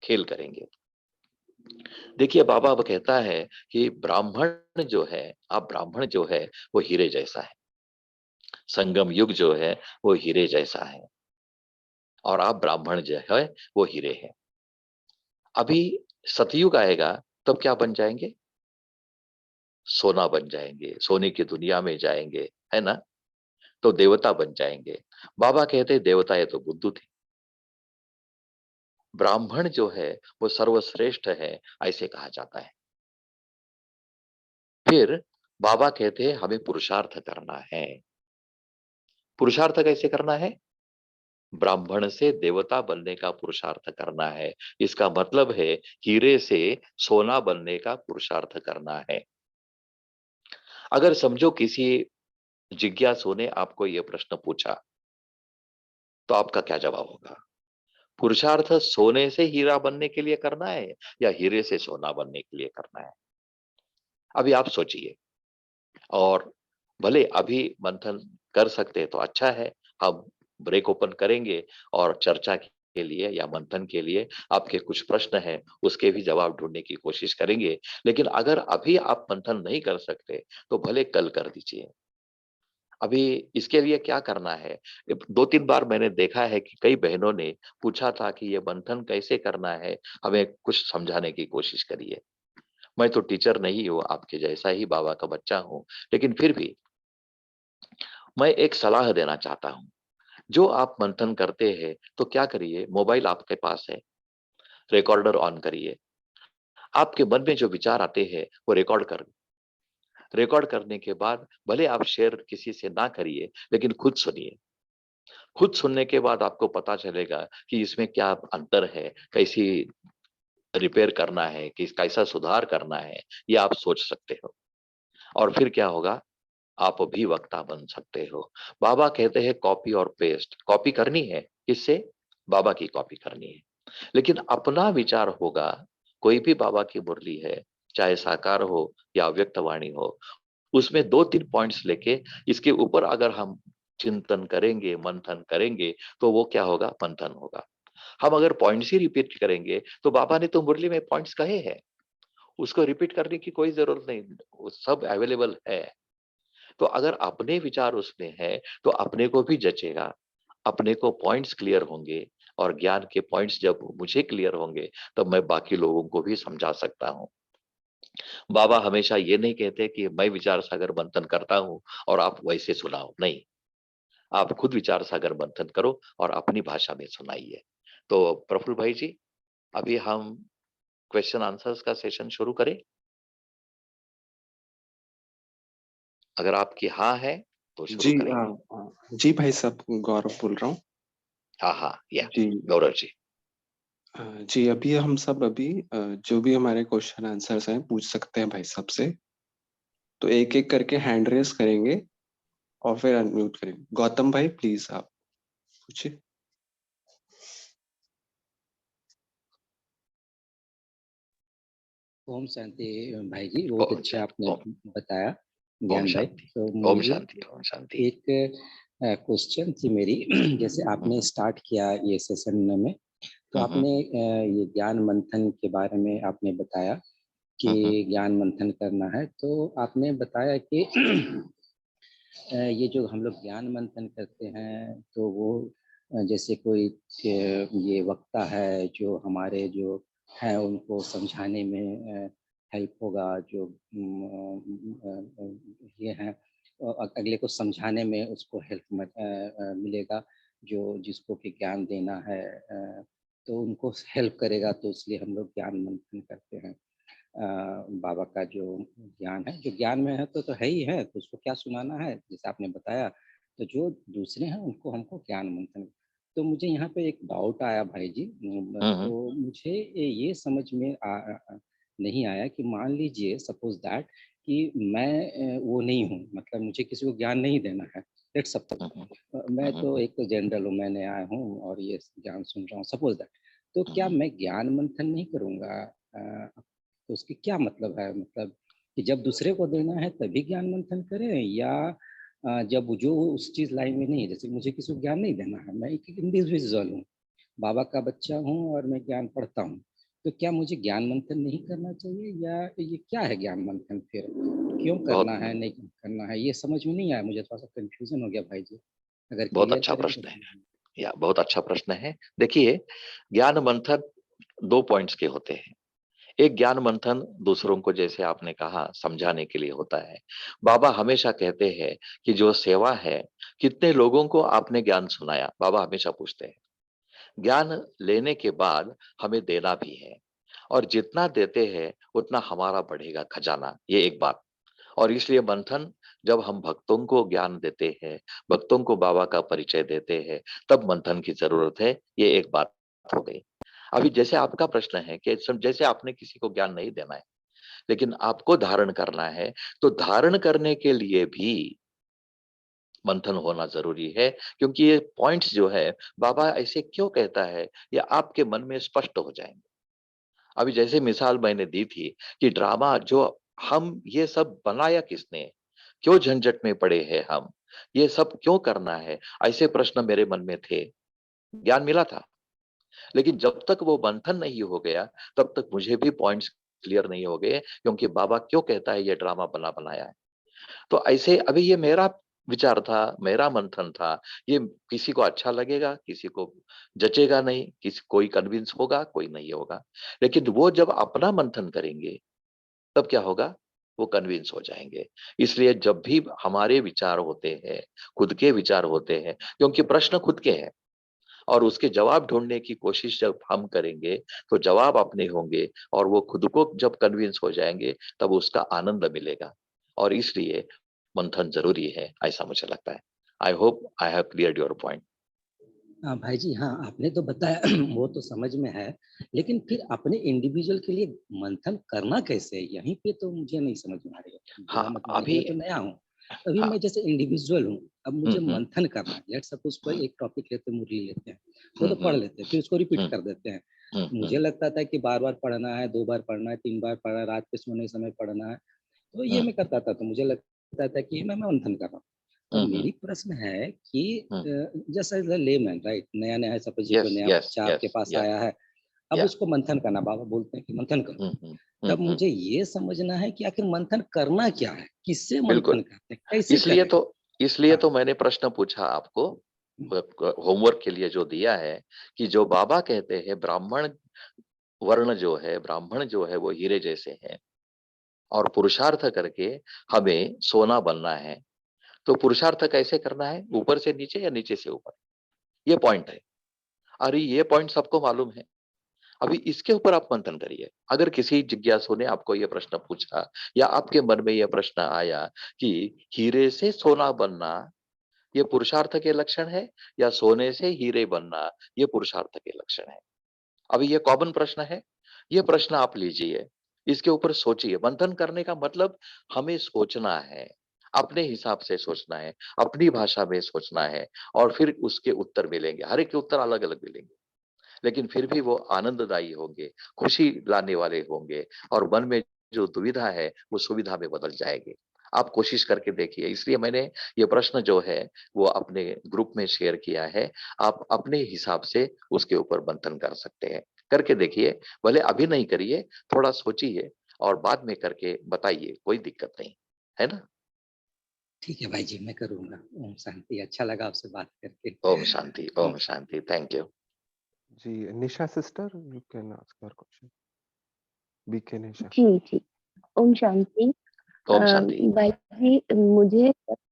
खेल करेंगे। देखिए, बाबा अब कहता है कि ब्राह्मण जो है, आप ब्राह्मण जो है वो हीरे जैसा है, संगम युग जो है वो हीरे जैसा है, और आप ब्राह्मण जो है वो हीरे है। अभी सतयुग आएगा, तब क्या बन जाएंगे? सोना बन जाएंगे, सोने की दुनिया में जाएंगे, है ना? तो देवता बन जाएंगे। बाबा कहते हैं देवता ये तो बुद्धू थे, ब्राह्मण जो है वो सर्वश्रेष्ठ है, ऐसे कहा जाता है। फिर बाबा कहते हैं हमें पुरुषार्थ करना है। पुरुषार्थ कैसे करना है? ब्राह्मण से देवता बनने का पुरुषार्थ करना है। इसका मतलब है हीरे से सोना बनने का पुरुषार्थ करना है। अगर समझो किसी जिज्ञासु ने आपको यह प्रश्न पूछा, तो आपका क्या जवाब होगा? पुरुषार्थ सोने से हीरा बनने के लिए करना है या हीरे से सोना बनने के लिए करना है? अभी आप सोचिए। और भले अभी मंथन कर सकते हैं तो अच्छा है। हम ब्रेक ओपन करेंगे और चर्चा के लिए या मंथन के लिए आपके कुछ प्रश्न हैं उसके भी जवाब ढूंढने की कोशिश करेंगे। लेकिन अगर अभी आप मंथन नहीं कर सकते तो भले कल कर दीजिए। अभी इसके लिए क्या करना है? 2-3 बार मैंने देखा है कि कई बहनों ने पूछा था कि ये मंथन कैसे करना है, हमें कुछ समझाने की कोशिश करिए। मैं तो टीचर नहीं हूँ, आपके जैसा ही बाबा का बच्चा हूँ, लेकिन फिर भी मैं एक सलाह देना चाहता हूँ। जो आप मंथन करते हैं तो क्या करिए, मोबाइल आपके पास है, रिकॉर्डर ऑन करिए। आपके मन में जो विचार आते हैं वो रिकॉर्ड करने के बाद भले आप शेयर किसी से ना करिए, लेकिन खुद सुनिए। खुद सुनने के बाद आपको पता चलेगा कि इसमें क्या अंतर है, कैसी रिपेयर करना है, किस कैसा सुधार करना है, ये आप सोच सकते हो। और फिर क्या होगा, आप भी वक्ता बन सकते हो। बाबा कहते हैं कॉपी और पेस्ट। कॉपी करनी है किससे? बाबा की कॉपी करनी है, लेकिन अपना विचार होगा। कोई भी बाबा की मुरली है, चाहे साकार हो या अव्यक्त वाणी हो, उसमें 2-3 पॉइंट्स लेके इसके ऊपर अगर हम चिंतन करेंगे, मंथन करेंगे, तो वो क्या होगा? मंथन होगा। हम अगर पॉइंट्स ही रिपीट करेंगे तो बाबा ने तो मुरली में पॉइंट्स कहे हैं, उसको रिपीट करने की कोई जरूरत नहीं, वो सब अवेलेबल है। तो अगर अपने विचार उसमें है तो अपने को भी जचेगा, अपने को पॉइंट्स क्लियर होंगे। और ज्ञान के पॉइंट्स जब मुझे क्लियर होंगे तब मैं बाकी लोगों को भी समझा सकता हूँ। बाबा हमेशा ये नहीं कहते कि मैं विचार सागर मंथन करता हूँ और आप वैसे सुनाओ, नहीं। आप खुद विचार सागर मंथन करो और अपनी भाषा में सुनाइए। तो प्रफुल्ल भाई जी, अभी हम क्वेश्चन आंसर्स का सेशन शुरू करें? अगर आपकी हाँ है तो जी शुरू करेंगे। जी भाई साहब, गौरव बोल रहा हूँ। हाँ हाँ, या जी गौरव जी। जी, अभी हम सब जो भी हमारे क्वेश्चन आंसर्स हैं पूछ सकते हैं भाई साहब से। तो एक एक करके हैंड रेस करेंगे और फिर अनम्यूट करेंगे। गौतम भाई प्लीज आप पूछिए। ओम शांति। भाई जी बहुत ओम अच्छा शांति। आपने ओम बताया ओम ज्ञान भाई। शांति। तो ओम मुझे शांति। ओम शांति। एक क्वेश्चन थी मेरी। जैसे आपने स्टार्ट किया ये सेशन में, तो हम्म, आपने ये ज्ञान मंथन के बारे में आपने बताया हम्म, कि ज्ञान मंथन करना है। तो आपने बताया कि ये जो हम लोग ज्ञान मंथन करते हैं तो वो जैसे कोई ये वक्ता है जो हमारे जो है उनको समझाने में हेल्प होगा, जो ये है अगले को समझाने में उसको हेल्प मिलेगा, जो जिसको कि ज्ञान देना है तो उनको हेल्प करेगा। तो इसलिए हम लोग ज्ञान मंथन करते हैं। बाबा का जो ज्ञान है, जो ज्ञान में है तो है ही है, तो उसको क्या सुनाना है जैसे आपने बताया। तो जो दूसरे हैं उनको हमको ज्ञान मंथन। तो मुझे यहाँ पे एक डाउट आया भाई जी। हम्म, तो मुझे ये समझ में नहीं आया कि मान लीजिए सपोज दैट कि मैं वो नहीं हूँ, मतलब मुझे किसी को ज्ञान नहीं देना है। लेट्स सपोज हम्म, मैं हम्म, तो एक जनरल हूँ, मैंने आया हूँ और ये ज्ञान सुन रहा हूँ सपोज दैट। तो क्या हम्म, मैं ज्ञान मंथन नहीं करूँगा? तो उसकी क्या मतलब है? मतलब कि जब दूसरे को देना है तभी ज्ञान मंथन करें, या जब जो उस चीज लाइन में नहीं है, जैसे मुझे किसी को ज्ञान नहीं देना है, मैं एक इंडिविजुअल हूँ, बाबा का बच्चा हूँ और मैं ज्ञान पढ़ता हूँ, तो क्या मुझे ज्ञान मंथन नहीं करना चाहिए, या ये क्या है ज्ञान मंथन? फिर क्यों करना बहुत है, नहीं करना है, ये समझ में नहीं आया मुझे। थोड़ा सा कंफ्यूजन हो गया भाई जी, अगर बहुत क्लियर अच्छा करेंगे प्रश्न तो। है। या बहुत अच्छा प्रश्न है। देखिए, ज्ञान मंथन 2 पॉइंट्स के होते हैं। एक ज्ञान मंथन दूसरों को, जैसे आपने कहा, समझाने के लिए होता है। बाबा हमेशा कहते हैं कि जो सेवा है, कितने लोगों को आपने ज्ञान सुनाया, बाबा हमेशा पूछते हैं। ज्ञान लेने के बाद हमें देना भी है, और जितना देते हैं उतना हमारा बढ़ेगा खजाना, ये एक बात। और इसलिए मंथन जब हम भक्तों को ज्ञान देते हैं, भक्तों को बाबा का परिचय देते हैं, तब मंथन की जरूरत है। ये एक बात हो गई। अभी जैसे आपका प्रश्न है कि जैसे आपने किसी को ज्ञान नहीं देना है, लेकिन आपको धारण करना है, तो धारण करने के लिए भी मंथन होना जरूरी है, क्योंकि ये पॉइंट्स जो है बाबा ऐसे क्यों कहता है, ये आपके मन में स्पष्ट हो जाएंगे। अभी जैसे मिसाल मैंने दी थी कि ड्रामा जो हम ये सब बनाया किसने, क्यों झंझट में पड़े हैं हम, ये सब क्यों करना है, ऐसे प्रश्न मेरे मन में थे। ज्ञान मिला था, लेकिन जब तक वो मंथन नहीं हो गया तब तक मुझे भी पॉइंट्स क्लियर नहीं हो गए, क्योंकि बाबा क्यों कहता है ये ड्रामा बना बनाया है। तो ऐसे अभी ये मेरा विचार था, मेरा मंथन था। ये किसी को अच्छा लगेगा, किसी को जचेगा नहीं, किसी कोई कन्विंस होगा, कोई नहीं होगा। लेकिन वो जब अपना मंथन करेंगे तब क्या होगा, वो कन्विंस हो जाएंगे। इसलिए जब भी हमारे विचार होते हैं, खुद के विचार होते हैं, क्योंकि प्रश्न खुद के हैं, और उसके जवाब ढूंढने की कोशिश जब हम करेंगे तो जवाब अपने होंगे, और वो खुद को जब कन्विंस हो जाएंगे तब उसका आनंद मिलेगा। और इसलिए मंथन जरूरी है, ऐसा मुझे लगता है। I hope I have cleared your point. हाँ भाई जी, हाँ आपने तो बताया वो तो समझ में है, लेकिन फिर अपने इंडिविजुअल के लिए मंथन करना कैसे है, यहीं पे तो मुझे नहीं समझ में आ रही है। हाँ बुरा मत मानिए, अभी मैं तो नया हूँ। अभी हाँ मैं जैसे इंडिविजुअल हूँ, अब मुझे हम्म मंथन करना है। लेट सपोज कोई हम्म एक टॉपिक लेते हैं, मुरली लेते हैं, वो तो हम्म पढ़ लेते हैं, फिर उसको रिपीट हम्म कर देते हैं। हम्म मुझे लगता था कि बार बार पढ़ना है, 2 बार पढ़ना है, 3 बार पढ़ना है, रात के सोने समय पढ़ना है, तो ये हम्म मैं करता था। तो मुझे लगता था कि मैं मंथन कर रहा हूँ। अब हम्म मेरी प्रश्न है कि हम्म जैसा लेमैन, राइट, नया नया है, सपोज कोई यस नया यस बच्चा आपके यस पास या आया है, अब या उसको मंथन करना, बाबा बोलते हैं कि मंथन करो। तब हम्म। मुझे ये समझना है कि आखिर मंथन करना क्या है, किससे मंथन बिल्कुल, करते हैं, कैसे इसलिए करें। तो इसलिए हाँ। तो मैंने प्रश्न पूछा आपको होमवर्क के लिए जो दिया है, कि जो बाबा कहते हैं ब्राह्मण वर्ण जो है, ब्राह्मण जो है वो हीरे जैसे है, और पुरुषार्थ करके हमें सोना बनना है। तो पुरुषार्थ कैसे करना है, ऊपर से नीचे या नीचे से ऊपर, ये पॉइंट है। अरे ये पॉइंट सबको मालूम है। अभी इसके ऊपर आप मंथन करिए। अगर किसी जिज्ञासु ने आपको ये प्रश्न पूछा, या आपके मन में ये प्रश्न आया कि हीरे से सोना बनना ये पुरुषार्थ के लक्षण है, या सोने से हीरे बनना ये पुरुषार्थ के लक्षण है। अभी ये कॉमन प्रश्न है, ये प्रश्न आप लीजिए, इसके ऊपर सोचिए। मंथन करने का मतलब हमें सोचना है, अपने हिसाब से सोचना है, अपनी भाषा में सोचना है, और फिर उसके उत्तर मिलेंगे। हर एक के उत्तर अलग अलग मिलेंगे, लेकिन फिर भी वो आनंददायी होंगे, खुशी लाने वाले होंगे, और मन में जो दुविधा है वो सुविधा में बदल जाएगी। आप कोशिश करके देखिए। इसलिए मैंने ये प्रश्न जो है वो अपने ग्रुप में शेयर किया है। आप अपने हिसाब से उसके ऊपर मंथन कर सकते हैं, करके देखिए। भले अभी नहीं करिए, थोड़ा सोचिए और बाद में करके बताइए, कोई दिक्कत नहीं है ना। ठीक है भाई जी, मैं करूंगा। ओम शांति। अच्छा लगा आपसे बात करके। ओम शांति, ओम ओम शांति। Thank you. जी, Nisha sister, you can ask her question. BK Nisha. जी जी। ओम शांति। ओम शांति। भाई जी, मुझे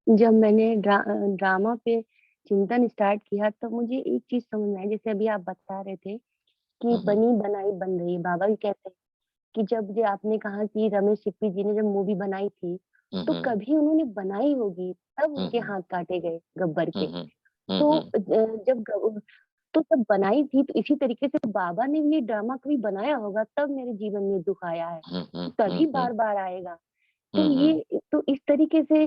जब मैंने ड्रामा पे चिंतन स्टार्ट किया तो मुझे एक चीज समझ में आई, जैसे अभी आप बता रहे थे कि हम्म बनी बनाई बन रही। बाबा भी कहते हैं कि जब जो आपने कहा कि रमेश सिप्पी जी ने जब मूवी बनाई थी तो हम्म कभी उन्होंने बनाई होगी, तब उनके हम्म हाथ काटे गए गब्बर के। हम्म तो हम्म तो जब बनाई थी तो इसी तरीके से बाबा ने भी ये ड्रामा कभी बनाया होगा, तब मेरे जीवन में दुख आया है, तो तभी हम्म बार बार आएगा। तो हम्म ये तो इस तरीके से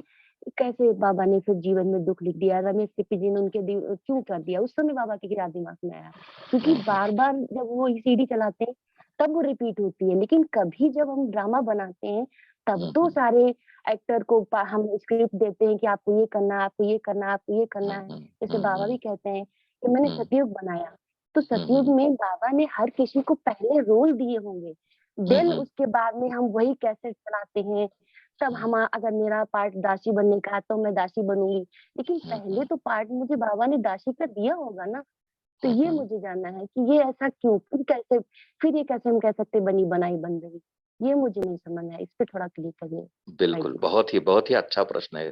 कैसे बाबा ने फिर जीवन में दुख लिख दिया, रमेश सिप्पी जी ने उनके क्यों कर दिया, उस समय बाबा के क्या दिमाग में आया? क्योंकि बार बार जब वो सीडी चलाते हैं तब वो रिपीट होती है, लेकिन कभी जब हम ड्रामा बनाते हैं तब तो सारे एक्टर को हम स्क्रिप्ट देते हैं कि आपको ये करना है, आपको ये करना है, आपको ये करना है। जैसे बाबा भी कहते हैं कि मैंने सतयुग बनाया, तो सतयुग में बाबा ने हर किसी को पहले रोल दिए होंगे, देन उसके बाद में हम वही कैसेट चलाते हैं। तब हम अगर मेरा पार्ट दासी बनने का है तो मैं दासी बनूंगी, लेकिन पहले तो पार्ट मुझे बाबा ने दासी का दिया होगा ना। तो ये मुझे जानना है कि ये ऐसा क्यों, फिर ये कैसे हम कह सकते बनी बनाई बन रही, ये मुझे नहीं समझ आया। इस पे थोड़ा क्लिक करिए भाई बिल्कुल, जी। बहुत ही अच्छा प्रश्न है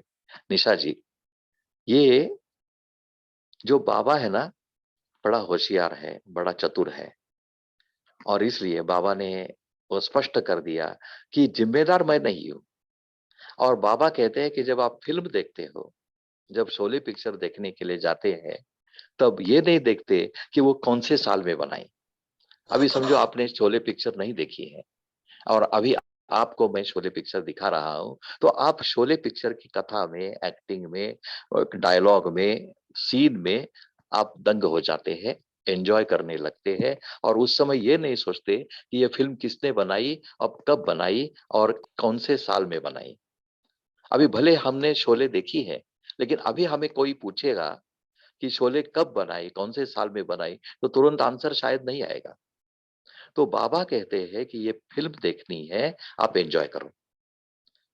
निशा जी। ये जो बाबा है ना, बड़ा होशियार है, बड़ा चतुर है, और इसलिए बाबा ने वो स्पष्ट कर दिया कि जिम्मेदार मैं नहीं हूं। और बाबा कहते हैं कि जब आप फिल्म देखते हो, जब शोले पिक्चर देखने के लिए जाते हैं, तब ये नहीं देखते कि वो कौन से साल में बनाई। अभी समझो आपने शोले पिक्चर नहीं देखी है और अभी आपको मैं शोले पिक्चर दिखा रहा हूं, तो आप शोले पिक्चर की कथा में, एक्टिंग में, डायलॉग में, सीन में आप दंग हो जाते हैं, एंजॉय करने लगते हैं। और उस समय ये नहीं सोचते कि ये फिल्म किसने बनाई, अब कब बनाई और कौन से साल में बनाई। अभी भले हमने शोले देखी है, लेकिन अभी हमें कोई पूछेगा कि शोले कब बनाई, कौन से साल में बनाई, तो तुरंत आंसर शायद नहीं आएगा। तो बाबा कहते हैं कि ये फिल्म देखनी है, आप एंजॉय करो।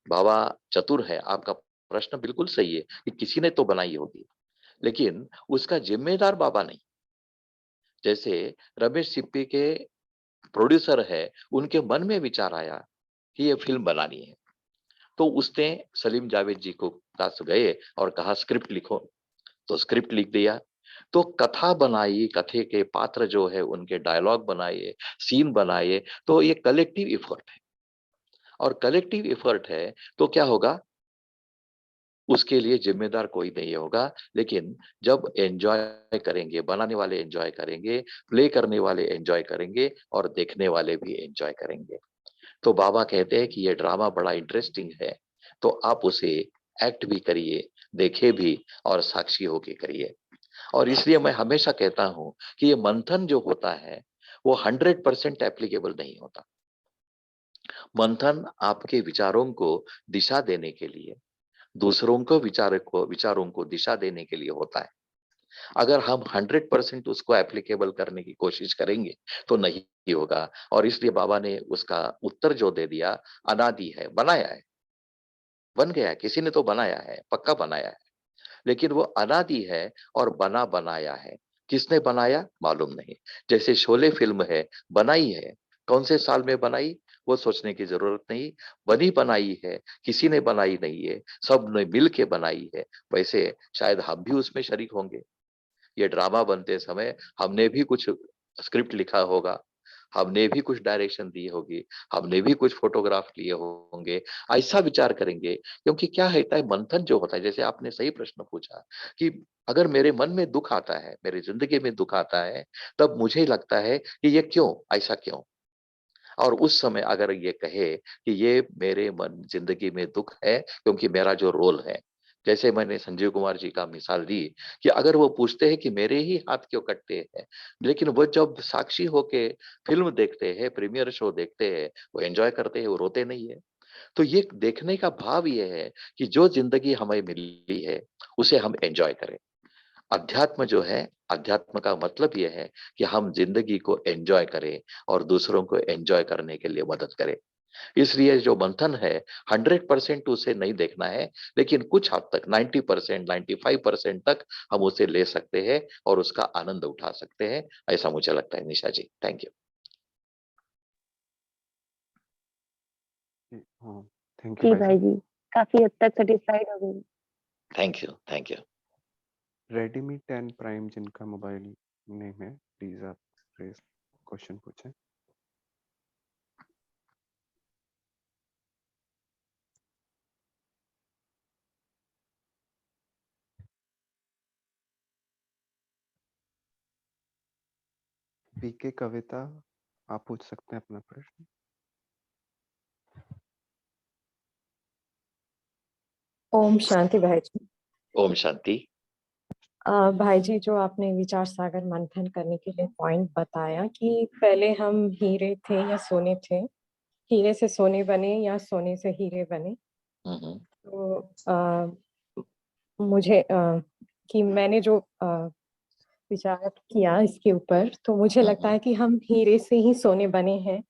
बाबा चतुर है, आपका प्रश्न बिल्कुल सही है कि किसी ने तो बनाई होगी, लेकिन उसका जिम्मेदार बाबा नहीं। जैसे रमेश सिप्पी के प्रोड्यूसर है, उनके मन में विचार आया कि ये फिल्म बनानी है, तो उसने सलीम जावेद जी को पास गए और कहा स्क्रिप्ट लिखो, तो स्क्रिप्ट लिख दिया। तो कथा बनाई, कथे के पात्र जो है उनके डायलॉग बनाए, सीन बनाए, तो ये कलेक्टिव इफर्ट है। और कलेक्टिव इफर्ट है तो क्या होगा, उसके लिए जिम्मेदार कोई नहीं होगा। लेकिन जब एंजॉय करेंगे, बनाने वाले एंजॉय करेंगे, प्ले करने वाले एंजॉय करेंगे और देखने वाले भी एंजॉय करेंगे। तो बाबा कहते हैं कि ये ड्रामा बड़ा इंटरेस्टिंग है, तो आप उसे एक्ट भी करिए, देखे भी और साक्षी होके करिए। और इसलिए मैं हमेशा कहता हूं कि ये मंथन जो होता है वो 100% एप्लीकेबल नहीं होता। मंथन आपके विचारों को दिशा देने के लिए, दूसरों को विचारों को दिशा देने के लिए होता है। अगर हम 100% उसको एप्लीकेबल करने की कोशिश करेंगे तो नहीं होगा। और इसलिए बाबा ने उसका उत्तर जो दे दिया, अनादि है, बनाया है, बन गया है, किसी ने तो बनाया है, पक्का बनाया है, लेकिन वो अनादि है और बना बनाया है। किसने बनाया मालूम नहीं। जैसे शोले फिल्म है, बनाई है, कौन से साल में बनाई वो सोचने की जरूरत नहीं, बनी बनाई है, किसी ने बनाई नहीं है, सब ने मिल के बनाई है। वैसे शायद हम भी उसमें शरीक होंगे। ये ड्रामा बनते समय हमने भी कुछ स्क्रिप्ट लिखा होगा, हमने भी कुछ डायरेक्शन दी होगी, हमने भी कुछ फोटोग्राफ लिए होंगे, ऐसा विचार करेंगे। क्योंकि क्या होता है, मंथन जो होता है, जैसे आपने सही प्रश्न पूछा कि अगर मेरे मन में दुख आता है, मेरी जिंदगी में दुख आता है, तब मुझे लगता है कि ये क्यों, ऐसा क्यों। और उस समय अगर ये कहे कि ये मेरे मन जिंदगी में दुख है क्योंकि मेरा जो रोल है, जैसे मैंने संजीव कुमार जी का मिसाल दी कि अगर वो पूछते हैं कि मेरे ही हाथ क्यों कटते हैं, लेकिन वो जब साक्षी होके फिल्म देखते हैं, प्रीमियर शो देखते हैं, वो एंजॉय करते हैं, वो रोते नहीं है। तो ये देखने का भाव ये है कि जो जिंदगी हमें मिली है उसे हम एंजॉय करें। अध्यात्म जो है, अध्यात्म का मतलब यह है कि हम जिंदगी को एंजॉय करें और दूसरों को एंजॉय करने के लिए मदद करें। इसलिए जो मंथन है, 100% उसे नहीं देखना है, लेकिन कुछ हद तक 90%, 95% तक हम उसे ले सकते हैं और उसका आनंद उठा सकते हैं। ऐसा मुझे लगता है। निशा जी, थैंक यू। हाँ, थैंक यू जी भाई भाई साहब। जी, काफी हद तक सेटिस्फाइड हो गई। Thank you, thank you. Redmi 10 prime जिनका मोबाइल नेम है, प्लीज आप क्वेश्चन पूछें। पीके कविता, आप पूछ सकते हैं अपना प्रश्न। ओम शांति भाई जी। ओम शांति। भाई जी, जो आपने विचार सागर मंथन करने के लिए पॉइंट बताया कि पहले हम हीरे थे या सोने थे, हीरे से सोने बने या सोने से हीरे बने। तो मुझे कि मैंने जो विचार किया इसके ऊपर, तो मुझे लगता है कि हम हीरे से ही सोने बने हैं।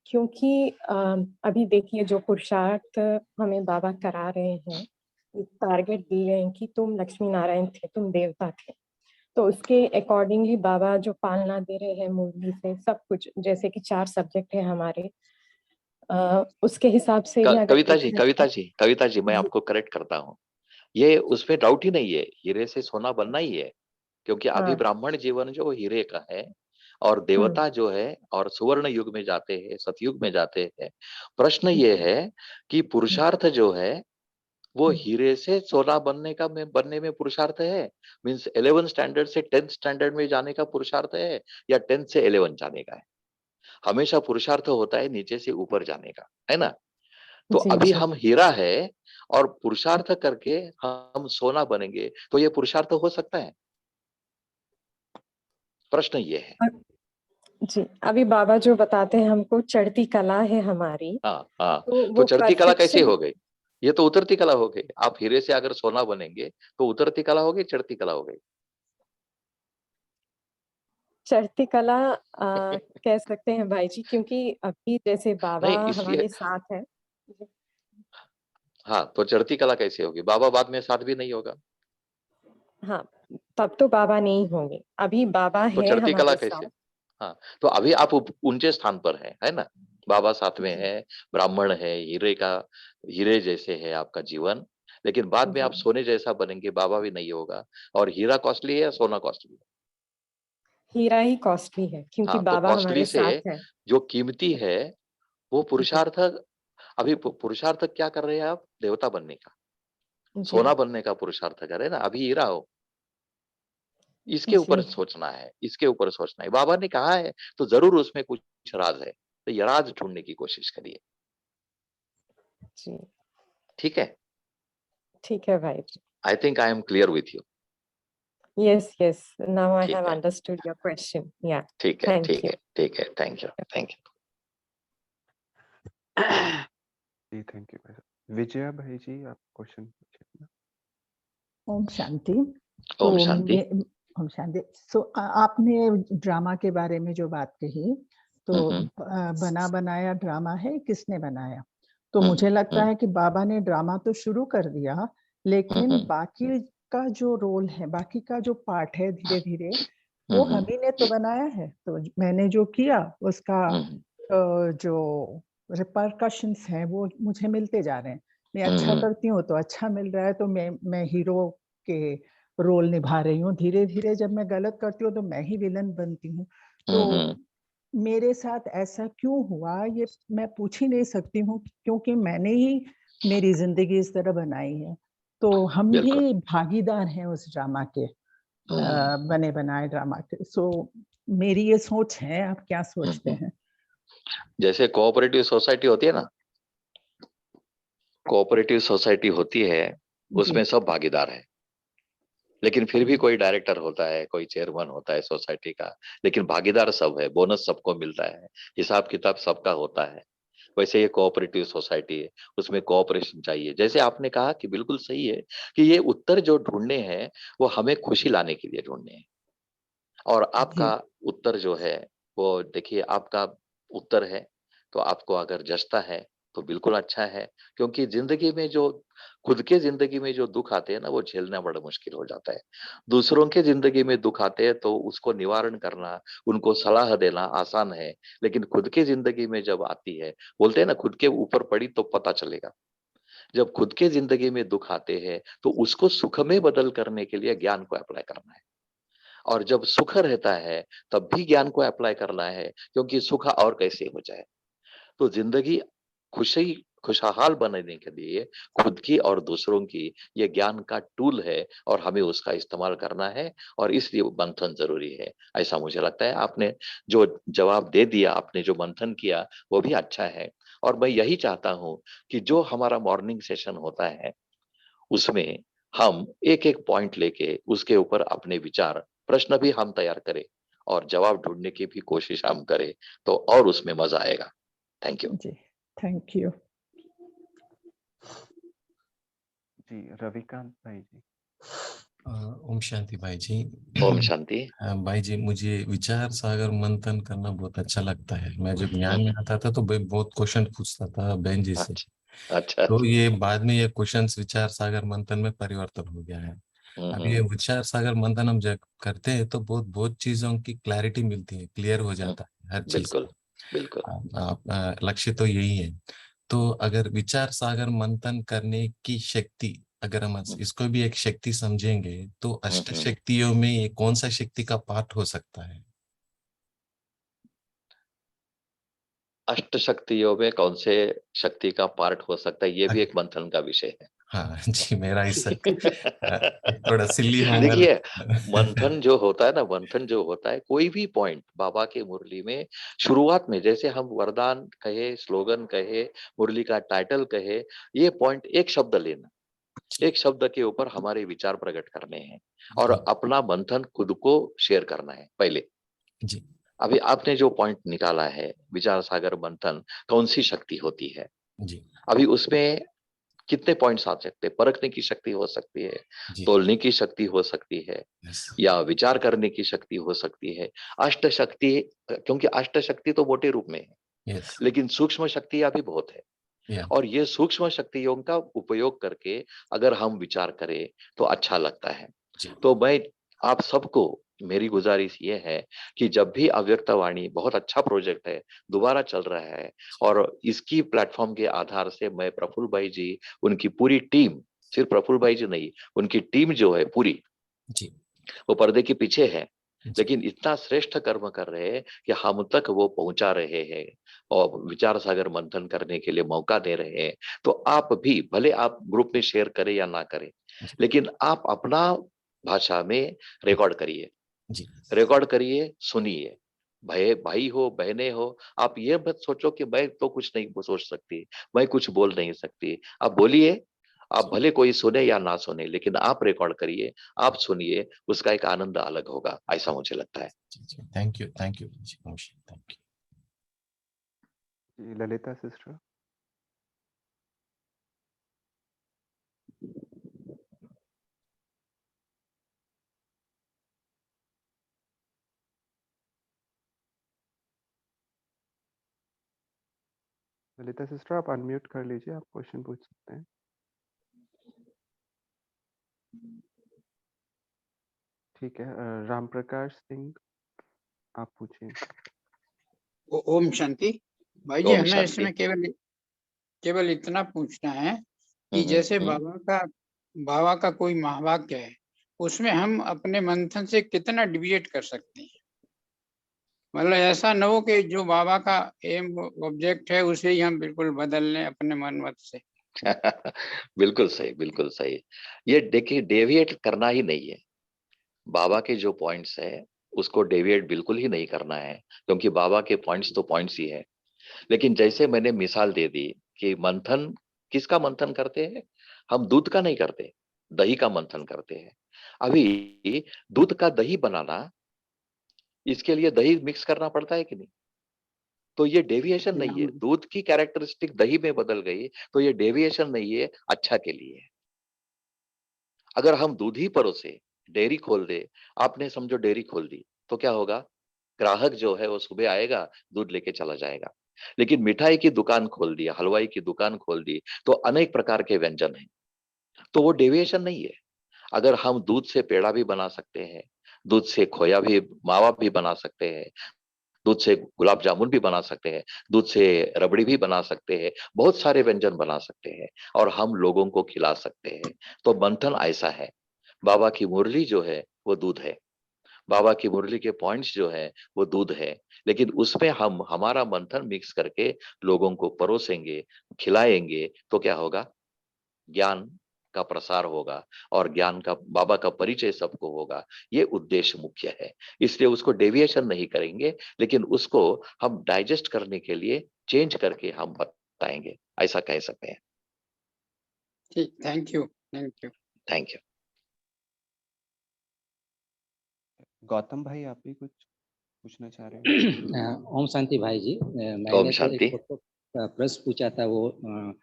क्योंकि अभी देखिए, जो पुरुषार्थ हमें बाबा करा रहे हैं, टारगेट दिए गए हैं कि तुम लक्ष्मी नारायण थे, तुम देवता थे, तो उसके अकॉर्डिंगली बाबा जो पालना दे रहे हैं मुरली से, सब कुछ, जैसे कि 4 सब्जेक्ट है हमारे, उसके हिसाब से भी अगर कविता जी, देखा कविता जाए। जी, कविता जी, मैं जी। आपको करेक्ट करता हूँ। ये उसमें डाउट ही नहीं है, हीरे से सोना बनना ही है। क्योंकि अभी हाँ। ब्राह्मण जीवन जो हीरे का है, और हम्म। देवता जो है और सुवर्ण युग में जाते हैं, सतयुग में जाते हैं। प्रश्न ये है कि पुरुषार्थ जो है वो हीरे से सोना बनने में पुरुषार्थ है, मीन्स 11 स्टैंडर्ड से 10th स्टैंडर्ड में जाने का पुरुषार्थ है, या 10th से 11 जाने का है? हमेशा पुरुषार्थ होता है नीचे से ऊपर जाने का, है ना? तो जी अभी जी हम हीरा है और पुरुषार्थ करके हम सोना बनेंगे, तो ये पुरुषार्थ हो सकता है? प्रश्न ये है। जी, अभी बाबा जो बताते हैं हमको चढ़ती कला है हमारी, हाँ हाँ, तो तो वो चढ़ती कला कैसे परफेक्शन। हो गई? ये तो उतरती कला हो गई। आप हीरे से अगर सोना बनेंगे तो उतरती कला हो गई, चढ़ती कला हो गई। चढ़ती कला कह सकते हैं भाई जी, क्योंकि अभी जैसे बाबा नहीं, इसलिए हमारे साथ है। जी, हाँ, तो चढ़ती कला कैसे होगी? बाबा बाद में साथ भी नहीं होगा, हाँ, तब तो बाबा नहीं होंगे, अभी बाबा तो है चढ़ती कला हमारे कैसे? साथ। हाँ, तो अभी आप ऊंचे स्थान पर है ना? बाबा साथ में जी है, ब्राह्मण है, हीरे जैसे है आपका जीवन, लेकिन बाद में जी, आप सोने जैसा बनेंगे, बाबा भी नहीं होगा। और हीरा कॉस्टली है या सोना कॉस्टली है? हीरा ही कॉस्टली है क्योंकि हाँ, तो बाबा कॉस्टली हमारे से साथ है। जो कीमती है वो जी पुरुषार्थ। अभी पुरुषार्थ क्या कर रहे हैं आप? देवता बनने का, जी सोना बनने का पुरुषार्थ कर रहे हैं ना। अभी हीरा हो, इसके ऊपर जी सोचना है, इसके ऊपर सोचना है। बाबा ने कहा है तो जरूर उसमें कुछ राज है, तो ये राज ढूंढने की कोशिश करिए। जी, ठीक है? ठीक है भाई जी। I think I am clear with you. Yes, yes. Now I ठीक have है, understood your question. Yeah. ठीक है, Thank ठीक you. है, ठीक है, थैंक यू, थैंक यू। जी थैंक यू भाई साहब। विजया भाई जी आप क्वेश्चन पूछिए। ओम शांति। ओम तो शांति। ओम शांति। सो आपने ड्रामा के बारे में जो बात कही, तो बना बनाया ड्रामा है, किसने बनाया? तो मुझे लगता है कि बाबा ने ड्रामा तो शुरू कर दिया, लेकिन बाकी का जो रोल है, बाकी का जो पार्ट है, धीरे धीरे वो हम ही ने तो बनाया है। तो मैंने जो किया उसका जो रिपरकशंस हैं वो मुझे मिलते जा रहे हैं। मैं अच्छा करती हूँ तो अच्छा मिल रहा है, तो मैं हीरो के रोल निभा रही हूँ। धीरे धीरे जब मैं गलत करती हूँ तो मैं ही विलन बनती हूँ। तो मेरे साथ ऐसा क्यों हुआ ये मैं पूछ ही नहीं सकती हूँ, क्योंकि मैंने ही मेरी जिंदगी इस तरह बनाई है। तो हम बिल्कुल। ही भागीदार हैं उस ड्रामा के, बने बनाए ड्रामा के। सो मेरी ये सोच है, आप क्या सोचते हैं? जैसे कोऑपरेटिव सोसाइटी होती है ना, कोऑपरेटिव सोसाइटी होती है, जी उसमें सब भागीदार है, लेकिन फिर भी कोई डायरेक्टर होता है, कोई चेयरमैन होता है सोसाइटी का, लेकिन भागीदार सब है, बोनस सबको मिलता है, हिसाब किताब सबका होता है। वैसे ये कोऑपरेटिव सोसाइटी है, उसमें कोऑपरेशन चाहिए। जैसे आपने कहा कि बिल्कुल सही है कि ये उत्तर जो ढूंढने हैं वो हमें खुशी लाने के लिए ढूंढने हैं। और जी आपका उत्तर जो है वो देखिए, आपका उत्तर है, तो आपको अगर जचता है तो बिल्कुल अच्छा है। क्योंकि जिंदगी में जो खुद के जिंदगी में जो दुख आते हैं ना, वो झेलना बड़ा मुश्किल हो जाता है। दूसरों के जिंदगी में दुख आते हैं तो उसको निवारण करना, उनको सलाह देना आसान है, लेकिन खुद के जिंदगी में जब आती है, बोलते हैं ना, खुद के ऊपर पड़ी तो पता चलेगा। जब खुद के जिंदगी में दुख आते हैं तो उसको सुख में बदल करने के लिए ज्ञान को अप्लाई करना है। और जब सुख रहता है तब भी ज्ञान को अप्लाई करना है, क्योंकि सुख और कैसे हो जाए। तो जिंदगी खुशी खुशहाल बनाने के लिए खुद की और दूसरों की ये ज्ञान का टूल है, और हमें उसका इस्तेमाल करना है, और इसलिए मंथन जरूरी है। ऐसा मुझे लगता है। आपने जो जवाब दे दिया, आपने जो मंथन किया वो भी अच्छा है। और मैं यही चाहता हूं कि जो हमारा मॉर्निंग सेशन होता है उसमें हम एक एक पॉइंट लेके उसके ऊपर अपने विचार, प्रश्न भी हम तैयार करें और जवाब ढूंढने की भी कोशिश हम करें, तो और उसमें मजा आएगा। Thank you. जी थैंक यू। जी रविकांत भाई जी। ओम शांति भाई जी। ओम शांति। भाई जी, मुझे विचार सागर मंथन करना बहुत अच्छा लगता है। मैं जब ज्ञान में आता था तो बहुत क्वेश्चन पूछता था बहन जी से। अच्छा अच्छा। तो ये बाद में ये क्वेश्चंस विचार सागर मंथन में परिवर्तन हो गया है। अभी ये विचार सागर मंथन हम जब करते हैं तो बहुत बहुत चीजों की क्लैरिटी मिलती है, क्लियर हो जाता है हर चीज बिल्कुल का। बिल्कुल। लक्ष्य तो यही है। तो अगर विचार सागर मंथन करने की शक्ति, अगर हम इसको भी एक शक्ति समझेंगे तो अष्ट शक्तियों में ये कौन सा शक्ति का पाठ हो सकता है? अष्ट शक्तियों में कौन से शक्ति का पार्ट हो सकता है, ये भी एक मंथन का विषय है। हाँ जी, मेरा हिस्सा थोड़ा सिल्ली होगा। देखिए, मंथन जो होता है ना, मंथन जो होता है, कोई भी पॉइंट बाबा की मुरली में शुरुआत में, जैसे हम वरदान कहे, स्लोगन कहे, मुरली का टाइटल कहे, ये पॉइंट एक शब्द लेना, एक शब्द के ऊपर हमारे विचार प्रकट करने हैं और अपना मंथन खुद को शेयर करना है पहले। जी अभी आपने जो पॉइंट निकाला है, विचार सागर मंथन कौन सी शक्ति होती है, जी अभी उसमें कितने पॉइंट्स आ सकते हैं? परखने की शक्ति हो सकती है, जी तोलने की शक्ति हो सकती है, यस या विचार करने की शक्ति हो सकती है। अष्ट शक्ति, क्योंकि अष्ट शक्ति तो मोटे रूप में है, यस लेकिन सूक्ष्म शक्तियां भी बहुत है। या और ये सूक्ष्म शक्तियों का उपयोग करके अगर हम विचार करें तो अच्छा लगता है। जी तो मैं आप सबको, मेरी गुजारिश ये है कि जब भी अव्यक्त वाणी, बहुत अच्छा प्रोजेक्ट है, दोबारा चल रहा है, और इसकी प्लेटफॉर्म के आधार से मैं प्रफुल्ल भाई जी, उनकी पूरी टीम, सिर्फ प्रफुल्ल भाई जी नहीं, उनकी टीम जो है पूरी, जी वो पर्दे के पीछे है, जी लेकिन इतना श्रेष्ठ कर्म कर रहे हैं कि हम तक वो पहुंचा रहे हैं और विचार सागर मंथन करने के लिए मौका दे रहे हैं। तो आप भी, भले आप ग्रुप में शेयर करें या ना करें, जी लेकिन आप अपना भाषा में रिकॉर्ड करिए, जी रिकॉर्ड करिए, सुनिए। भाई भाई हो, बहने हो, आप ये मत सोचो कि मैं तो कुछ नहीं सोच सकती, मैं कुछ बोल नहीं सकती। आप बोलिए, आप भले कोई सुने या ना सुने, लेकिन आप रिकॉर्ड करिए, आप सुनिए, उसका एक आनंद अलग होगा, ऐसा मुझे लगता है। जी थैंक यू जी थैंक जी, ललिता सिस्टर। ललिता सिस्टर, आप अनम्यूट कर लीजिए, आप क्वेश्चन पूछ सकते हैं। ठीक है, राम प्रकाश सिंह, आप पूछिए। ओम शांति। भाई जी, ओम हमें शांति। इसमें केवल केवल इतना पूछना है कि हम्म, जैसे हम्म। बाबा का कोई महावाक्य है, उसमें हम अपने मंथन से कितना डिविएट कर सकते हैं? मतलब ऐसा न हो कि जो बाबा का एम ऑब्जेक्ट है उसे ही हम बिल्कुल बदल लें अपने मन मत से। बिल्कुल सही, बिल्कुल सही। ये देखिए, डेविएट करना ही नहीं है। बाबा के जो पॉइंट्स है, उसको डेविएट बिल्कुल ही नहीं करना है, क्योंकि बाबा के पॉइंट्स तो पॉइंट्स ही है। लेकिन जैसे मैंने मिसाल दे दी कि मंथन, किसका मंथन करते हैं? हम दूध का नहीं करते, दही का मंथन करते हैं। अभी दूध का दही बनाना, इसके लिए दही मिक्स करना पड़ता है कि नहीं? तो ये डेविएशन कि नहीं है, हम दूध की कैरेक्टरिस्टिक दही में बदल गई, तो ये डेविएशन नहीं है, अच्छा के लिए है। अगर हम दूध ही परोसे, डेयरी खोल दे, आपने समझो डेयरी खोल दी, तो क्या होगा? ग्राहक जो है वो सुबह आएगा, दूध लेके चला जाएगा। लेकिन मिठाई की दुकान खोल दी, हलवाई की दुकान खोल दी, तो अनेक प्रकार के व्यंजन हैं, तो वो डेविएशन नहीं है। अगर हम दूध से पेड़ा भी बना सकते हैं, दूध से खोया भी, मावा भी बना सकते हैं, दूध से गुलाब जामुन भी बना सकते हैं, दूध से रबड़ी भी बना सकते हैं, बहुत सारे व्यंजन बना सकते हैं, और हम लोगों को खिला सकते हैं। तो मंथन ऐसा है। बाबा की मुरली जो है वो दूध है, बाबा की मुरली के पॉइंट्स जो है वो दूध है, लेकिन उसमें हम हमारा मंथन मिक्स करके लोगों को परोसेंगे, खिलाएंगे, तो क्या होगा? ज्ञान का प्रसार होगा, और ज्ञान का, बाबा का परिचय सबको होगा। ये उद्देश्य मुख्य है। इसलिए उसको डेविएशन नहीं करेंगे, लेकिन उसको हम डाइजेस्ट करने के लिए चेंज करके हम बताएंगे, ऐसा कह सकते हैं। ठीक, thank you, thank you. Thank you. Gautam भाई, आप भी कुछ पूछना चाह रहे हैं? ओम शांति भाई जी, ओम मैंने तो एक शांति। प्रश्न पूछा था, वो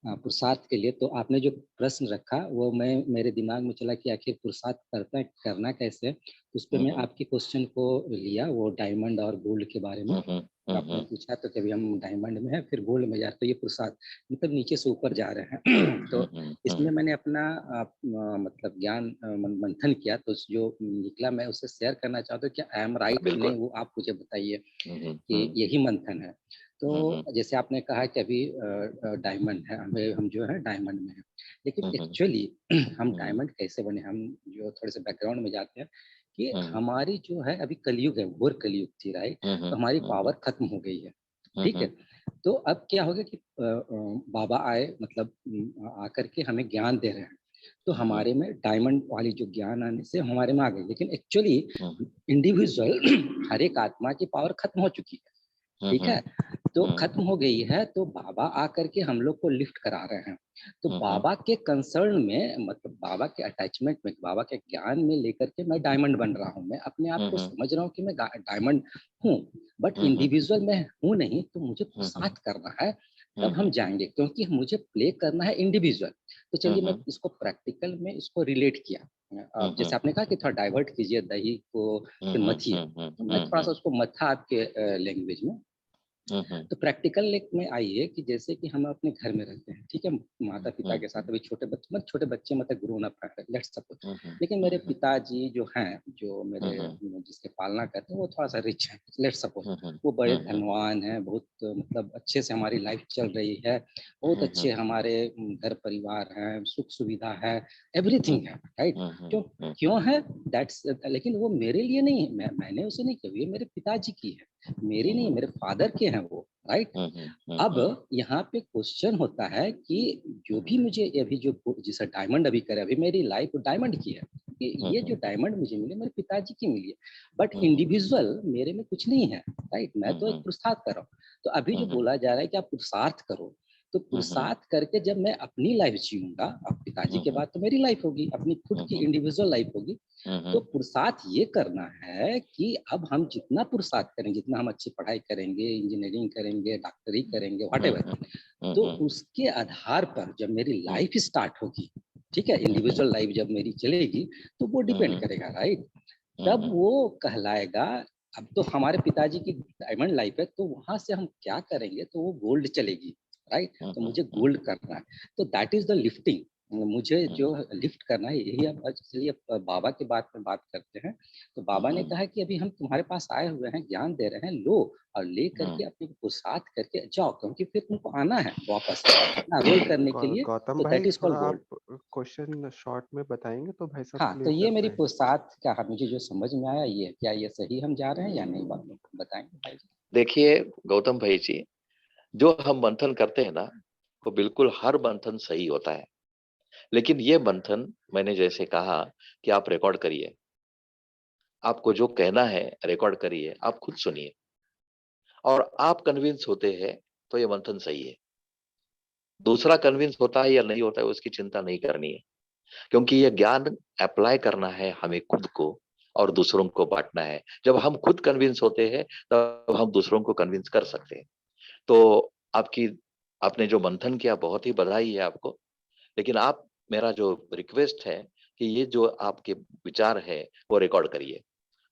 पुरुषार्थ के लिए। तो आपने जो प्रश्न रखा वो मेरे दिमाग में चला कि आखिर पुरुषार्थ करना कैसे। उस पे मैं हम्म, आपके क्वेश्चन को लिया, वो डायमंड और गोल्ड के बारे में। हम्म, तो आपने पूछा तो कभी हम डायमंड में है, फिर गोल्ड में जा, तो ये पुरुषार्थ मतलब नीचे से ऊपर जा रहे हैं। तो इसमें मैंने अपना मतलब ज्ञान मंथन किया, तो जो निकला मैं उससे शेयर करना चाहता हूँ। क्या आई एम राइट कि नहीं, बिल्कुल। वो आप मुझे बताइए कि हम्म, यही मंथन है। तो जैसे आपने कहा कि अभी डायमंड है, हम जो है डायमंड में है, लेकिन एक्चुअली हम डायमंड कैसे बने? हम जो थोड़े से बैकग्राउंड में जाते हैं कि हमारी जो है अभी कलयुग है, घोर कलयुग थी, राइट? तो हमारी पावर खत्म हो गई है, ठीक है। तो अब क्या होगा कि बाबा आए, मतलब आकर के हमें ज्ञान दे रहे हैं, तो हमारे में डायमंड वाली जो ज्ञान आने से हमारे में आ गई, लेकिन एक्चुअली इंडिविजुअल हर एक आत्मा की पावर खत्म हो चुकी है, ठीक है। तो खत्म हो गई है, तो बाबा आकर के हम लोग को लिफ्ट करा रहे हैं। तो बाबा के कंसर्न में, मतलब बाबा के अटैचमेंट में, बाबा के ज्ञान में लेकर के मैं डायमंड बन रहा हूँ। मैं अपने आप को समझ रहा हूँ कि मैं डायमंड हूँ, बट इंडिविजुअल मैं हूँ नहीं। तो मुझे पुरुषार्थ करना है, तब हम जाएंगे, क्योंकि मुझे प्ले करना है इंडिविजुअल। तो चलिए मैं इसको प्रैक्टिकल में इसको रिलेट किया। अब जैसे आपने कहा कि थोड़ा डाइवर्ट कीजिए दही को, फिर मथिए, तो मैं थोड़ा सा उसको मथा आपके लैंग्वेज में। तो प्रैक्टिकल में आइए कि जैसे कि हम अपने घर में रहते हैं, ठीक है, माता पिता के साथ। अभी छोटे बच्चे मतलब ग्रोन अप है, लेट्स सपोज। लेकिन मेरे पिताजी जो हैं, जो मेरे जिसके पालना करते हैं, वो थोड़ा सा रिच है, लेट्स सपोज। वो बड़े धनवान हैं, बहुत मतलब अच्छे से हमारी लाइफ चल रही है, बहुत अच्छे हमारे घर परिवार हैं, सुख सुविधा है, एवरीथिंग है, राइट। क्यों है दैट्स, लेकिन वो मेरे लिए नहीं है, मैंने उसे नहीं किया, ये मेरे पिताजी की है, मेरी नहीं, मेरे फादर के हैं वो, राइट। अब यहाँ पे क्वेश्चन होता है कि जो भी मुझे अभी जो जैसा डायमंड अभी करे, अभी मेरी लाइफ डायमंड की है, ये जो डायमंड मुझे मिले मेरे पिताजी की मिली है, बट इंडिविजुअल मेरे में कुछ नहीं है, राइट। मैं तो एक पुरुषार्थ कर रहा हूँ। तो अभी जो बोला जा रहा है कि आप पुरुषार्थ करो, तो पुरुषार्थ करके जब मैं अपनी लाइफ जीऊंगा, अब पिताजी के बाद तो मेरी लाइफ होगी, अपनी खुद की इंडिविजुअल लाइफ होगी। तो पुरुषार्थ ये करना है कि अब हम जितना पुरुषार्थ करेंगे, जितना हम अच्छी पढ़ाई करेंगे, इंजीनियरिंग करेंगे, डॉक्टरी करेंगे, व्हाटएवर, तो उसके आधार पर जब मेरी लाइफ स्टार्ट होगी, ठीक है, इंडिविजुअल लाइफ जब मेरी चलेगी, तो वो डिपेंड करेगा, राइट। तब वो कहलाएगा। अब तो हमारे पिताजी की डायमंड लाइफ है, तो वहां से हम क्या करेंगे, तो वो गोल्ड चलेगी, राइट। तो मुझे गोल्ड करना है, तो दैट इज द लिफ्टिंग। मुझे जो लिफ्ट करना है, यही अब चलिए बाबा के बात में बात करते हैं। तो बाबा ने कहा कि अभी हम तुम्हारे पास आए हुए हैं, ज्ञान दे रहे हैं, लो और ले करके अपने को साथ करके जाओ, क्योंकि फिर तुमको आना है वापस अपना रोल करने के लिए। गौतम तो भाई दैट इज कॉल्ड थोड़ा गोल्ड। आप क्वेश्चन शॉर्ट में बताएंगे तो भाई साहब हाँ, तो क्लियर ये कर मेरी पाए। पुरुषार्थ का मुझे जो समझ में आया, ये क्या ये सही हम जा रहे हैं या नहीं, बात बताएंगे भाई जी। देखिए गौतम भाई जी, जो हम मंथन करते हैं ना, वो बिल्कुल हर मंथन सही होता है, लेकिन ये मंथन मैंने जैसे कहा कि आप रिकॉर्ड करिए, आपको जो कहना है रिकॉर्ड करिए, आप खुद सुनिए, और आप कन्विंस होते हैं तो ये मंथन सही है। दूसरा कन्विंस होता है या नहीं होता है उसकी चिंता नहीं करनी है, क्योंकि ये ज्ञान अप्लाई करना है हमें खुद को और दूसरों को बांटना है। जब हम खुद कन्विंस होते हैं तब हम दूसरों को कन्विंस कर सकते हैं। तो आपने जो मंथन किया, बहुत ही बधाई है आपको। लेकिन आप, मेरा जो रिक्वेस्ट है कि ये जो आपके विचार है वो रिकॉर्ड करिए।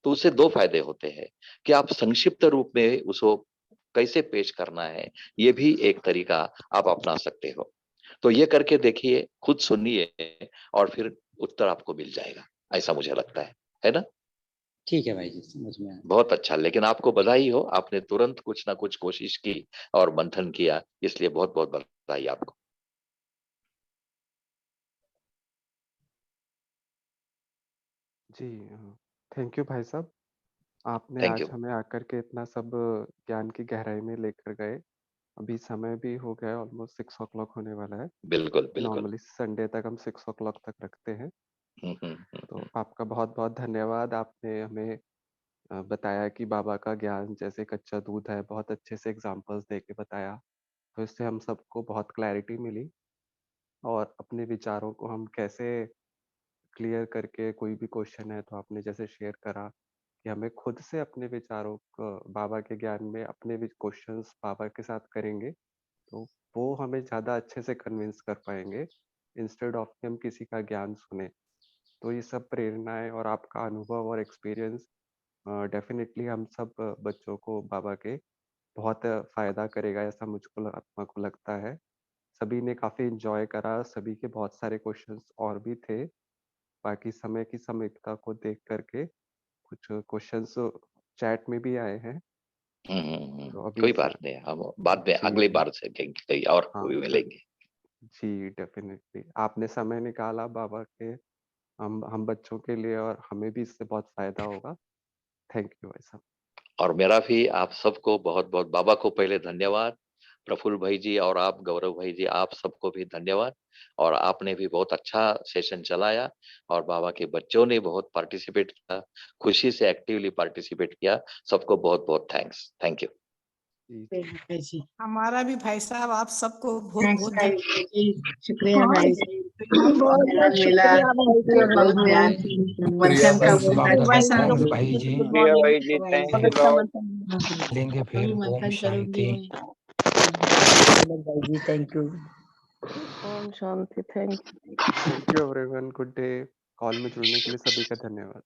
तो उससे दो फायदे होते हैं कि आप संक्षिप्त रूप में उसको कैसे पेश करना है, ये भी एक तरीका आप अपना सकते हो। तो ये करके देखिए, खुद सुनिए, और फिर उत्तर आपको मिल जाएगा, ऐसा मुझे लगता है ना। ठीक है भाई जी, समझ में आया। बहुत अच्छा, लेकिन आपको बधाई हो, आपने तुरंत कुछ ना कुछ कोशिश की और मंथन किया, इसलिए बहुत बहुत बधाई आपको। जी थैंक यू भाई साहब, आपने थैंक आज यू। हमें आकर के इतना सब ज्ञान की गहराई में लेकर गए। अभी समय भी हो गया, ऑलमोस्ट 6 o'clock होने वाला है। बिल्कुल बिल्कुल। नॉर्मली संडे तक हम 6 o'clock तक रखते हैं। तो हम्म। आपका बहुत बहुत धन्यवाद, आपने हमें बताया कि बाबा का ज्ञान जैसे कच्चा दूध है, बहुत अच्छे से एग्जांपल्स दे के बताया। तो इससे हम सबको बहुत क्लैरिटी मिली, और अपने विचारों को हम कैसे क्लियर करके, कोई भी क्वेश्चन है तो आपने जैसे शेयर करा कि हमें खुद से अपने विचारों को बाबा के ज्ञान में अपने भी क्वेश्चंस बाबा के साथ करेंगे, तो वो हमें ज़्यादा अच्छे से कन्विंस कर पाएंगे, इंस्टेड ऑफ कि हम किसी का ज्ञान सुने। तो ये सब प्रेरणाएं और आपका अनुभव और एक्सपीरियंस डेफिनेटली हम सब बच्चों को बाबा के बहुत फ़ायदा करेगा, ऐसा मुझको आत्मा को लगता है। सभी ने काफ़ी एंजॉय करा, सभी के बहुत सारे क्वेश्चंस और भी थे। बाकी समय की समीक्षा को देख करके कुछ क्वेश्चंस चैट में भी आए हैं। तो अभी कोई बात नहीं, हम बाद में जी अगले जी बार से कहीं और हाँ भी मिलेंगे। जी डेफिनेटली आपने समय निकाला बाबा के, हम बच्चों के लिए, और हमें भी इससे बहुत फायदा होगा। थैंक यू भाई साहब। और मेरा भी आप सबको बहुत बहुत, बाबा को पहले धन्यवाद, प्रफुल्ल भाई जी और आप गौरव भाई जी, आप सबको भी धन्यवाद। और आपने भी बहुत अच्छा सेशन चलाया और बाबा के बच्चों ने बहुत पार्टिसिपेट किया, खुशी से एक्टिवली पार्टिसिपेट किया। सबको बहुत बहुत थैंक्स। थैंक यू जी। हमारा भी भाई साहब आप सबको बहुत बहुत शुक्रिया भाई जी। धन्यवाद। बहुत बहुत शुक्रिया भाई जी, ज्ञान मंथन का बहुत भाई अच्छा साहब, था। भाई जी। गुड मॉर्निंग भाई जी, थैंक बहुत यू अच्छा लॉर्ड। मंथन। लेंगे फिर। ओम शांति। जी थैंक यू। ओम शांति। Thank thank you everyone, good day. Call में जुड़ने के लिए सभी का धन्यवाद।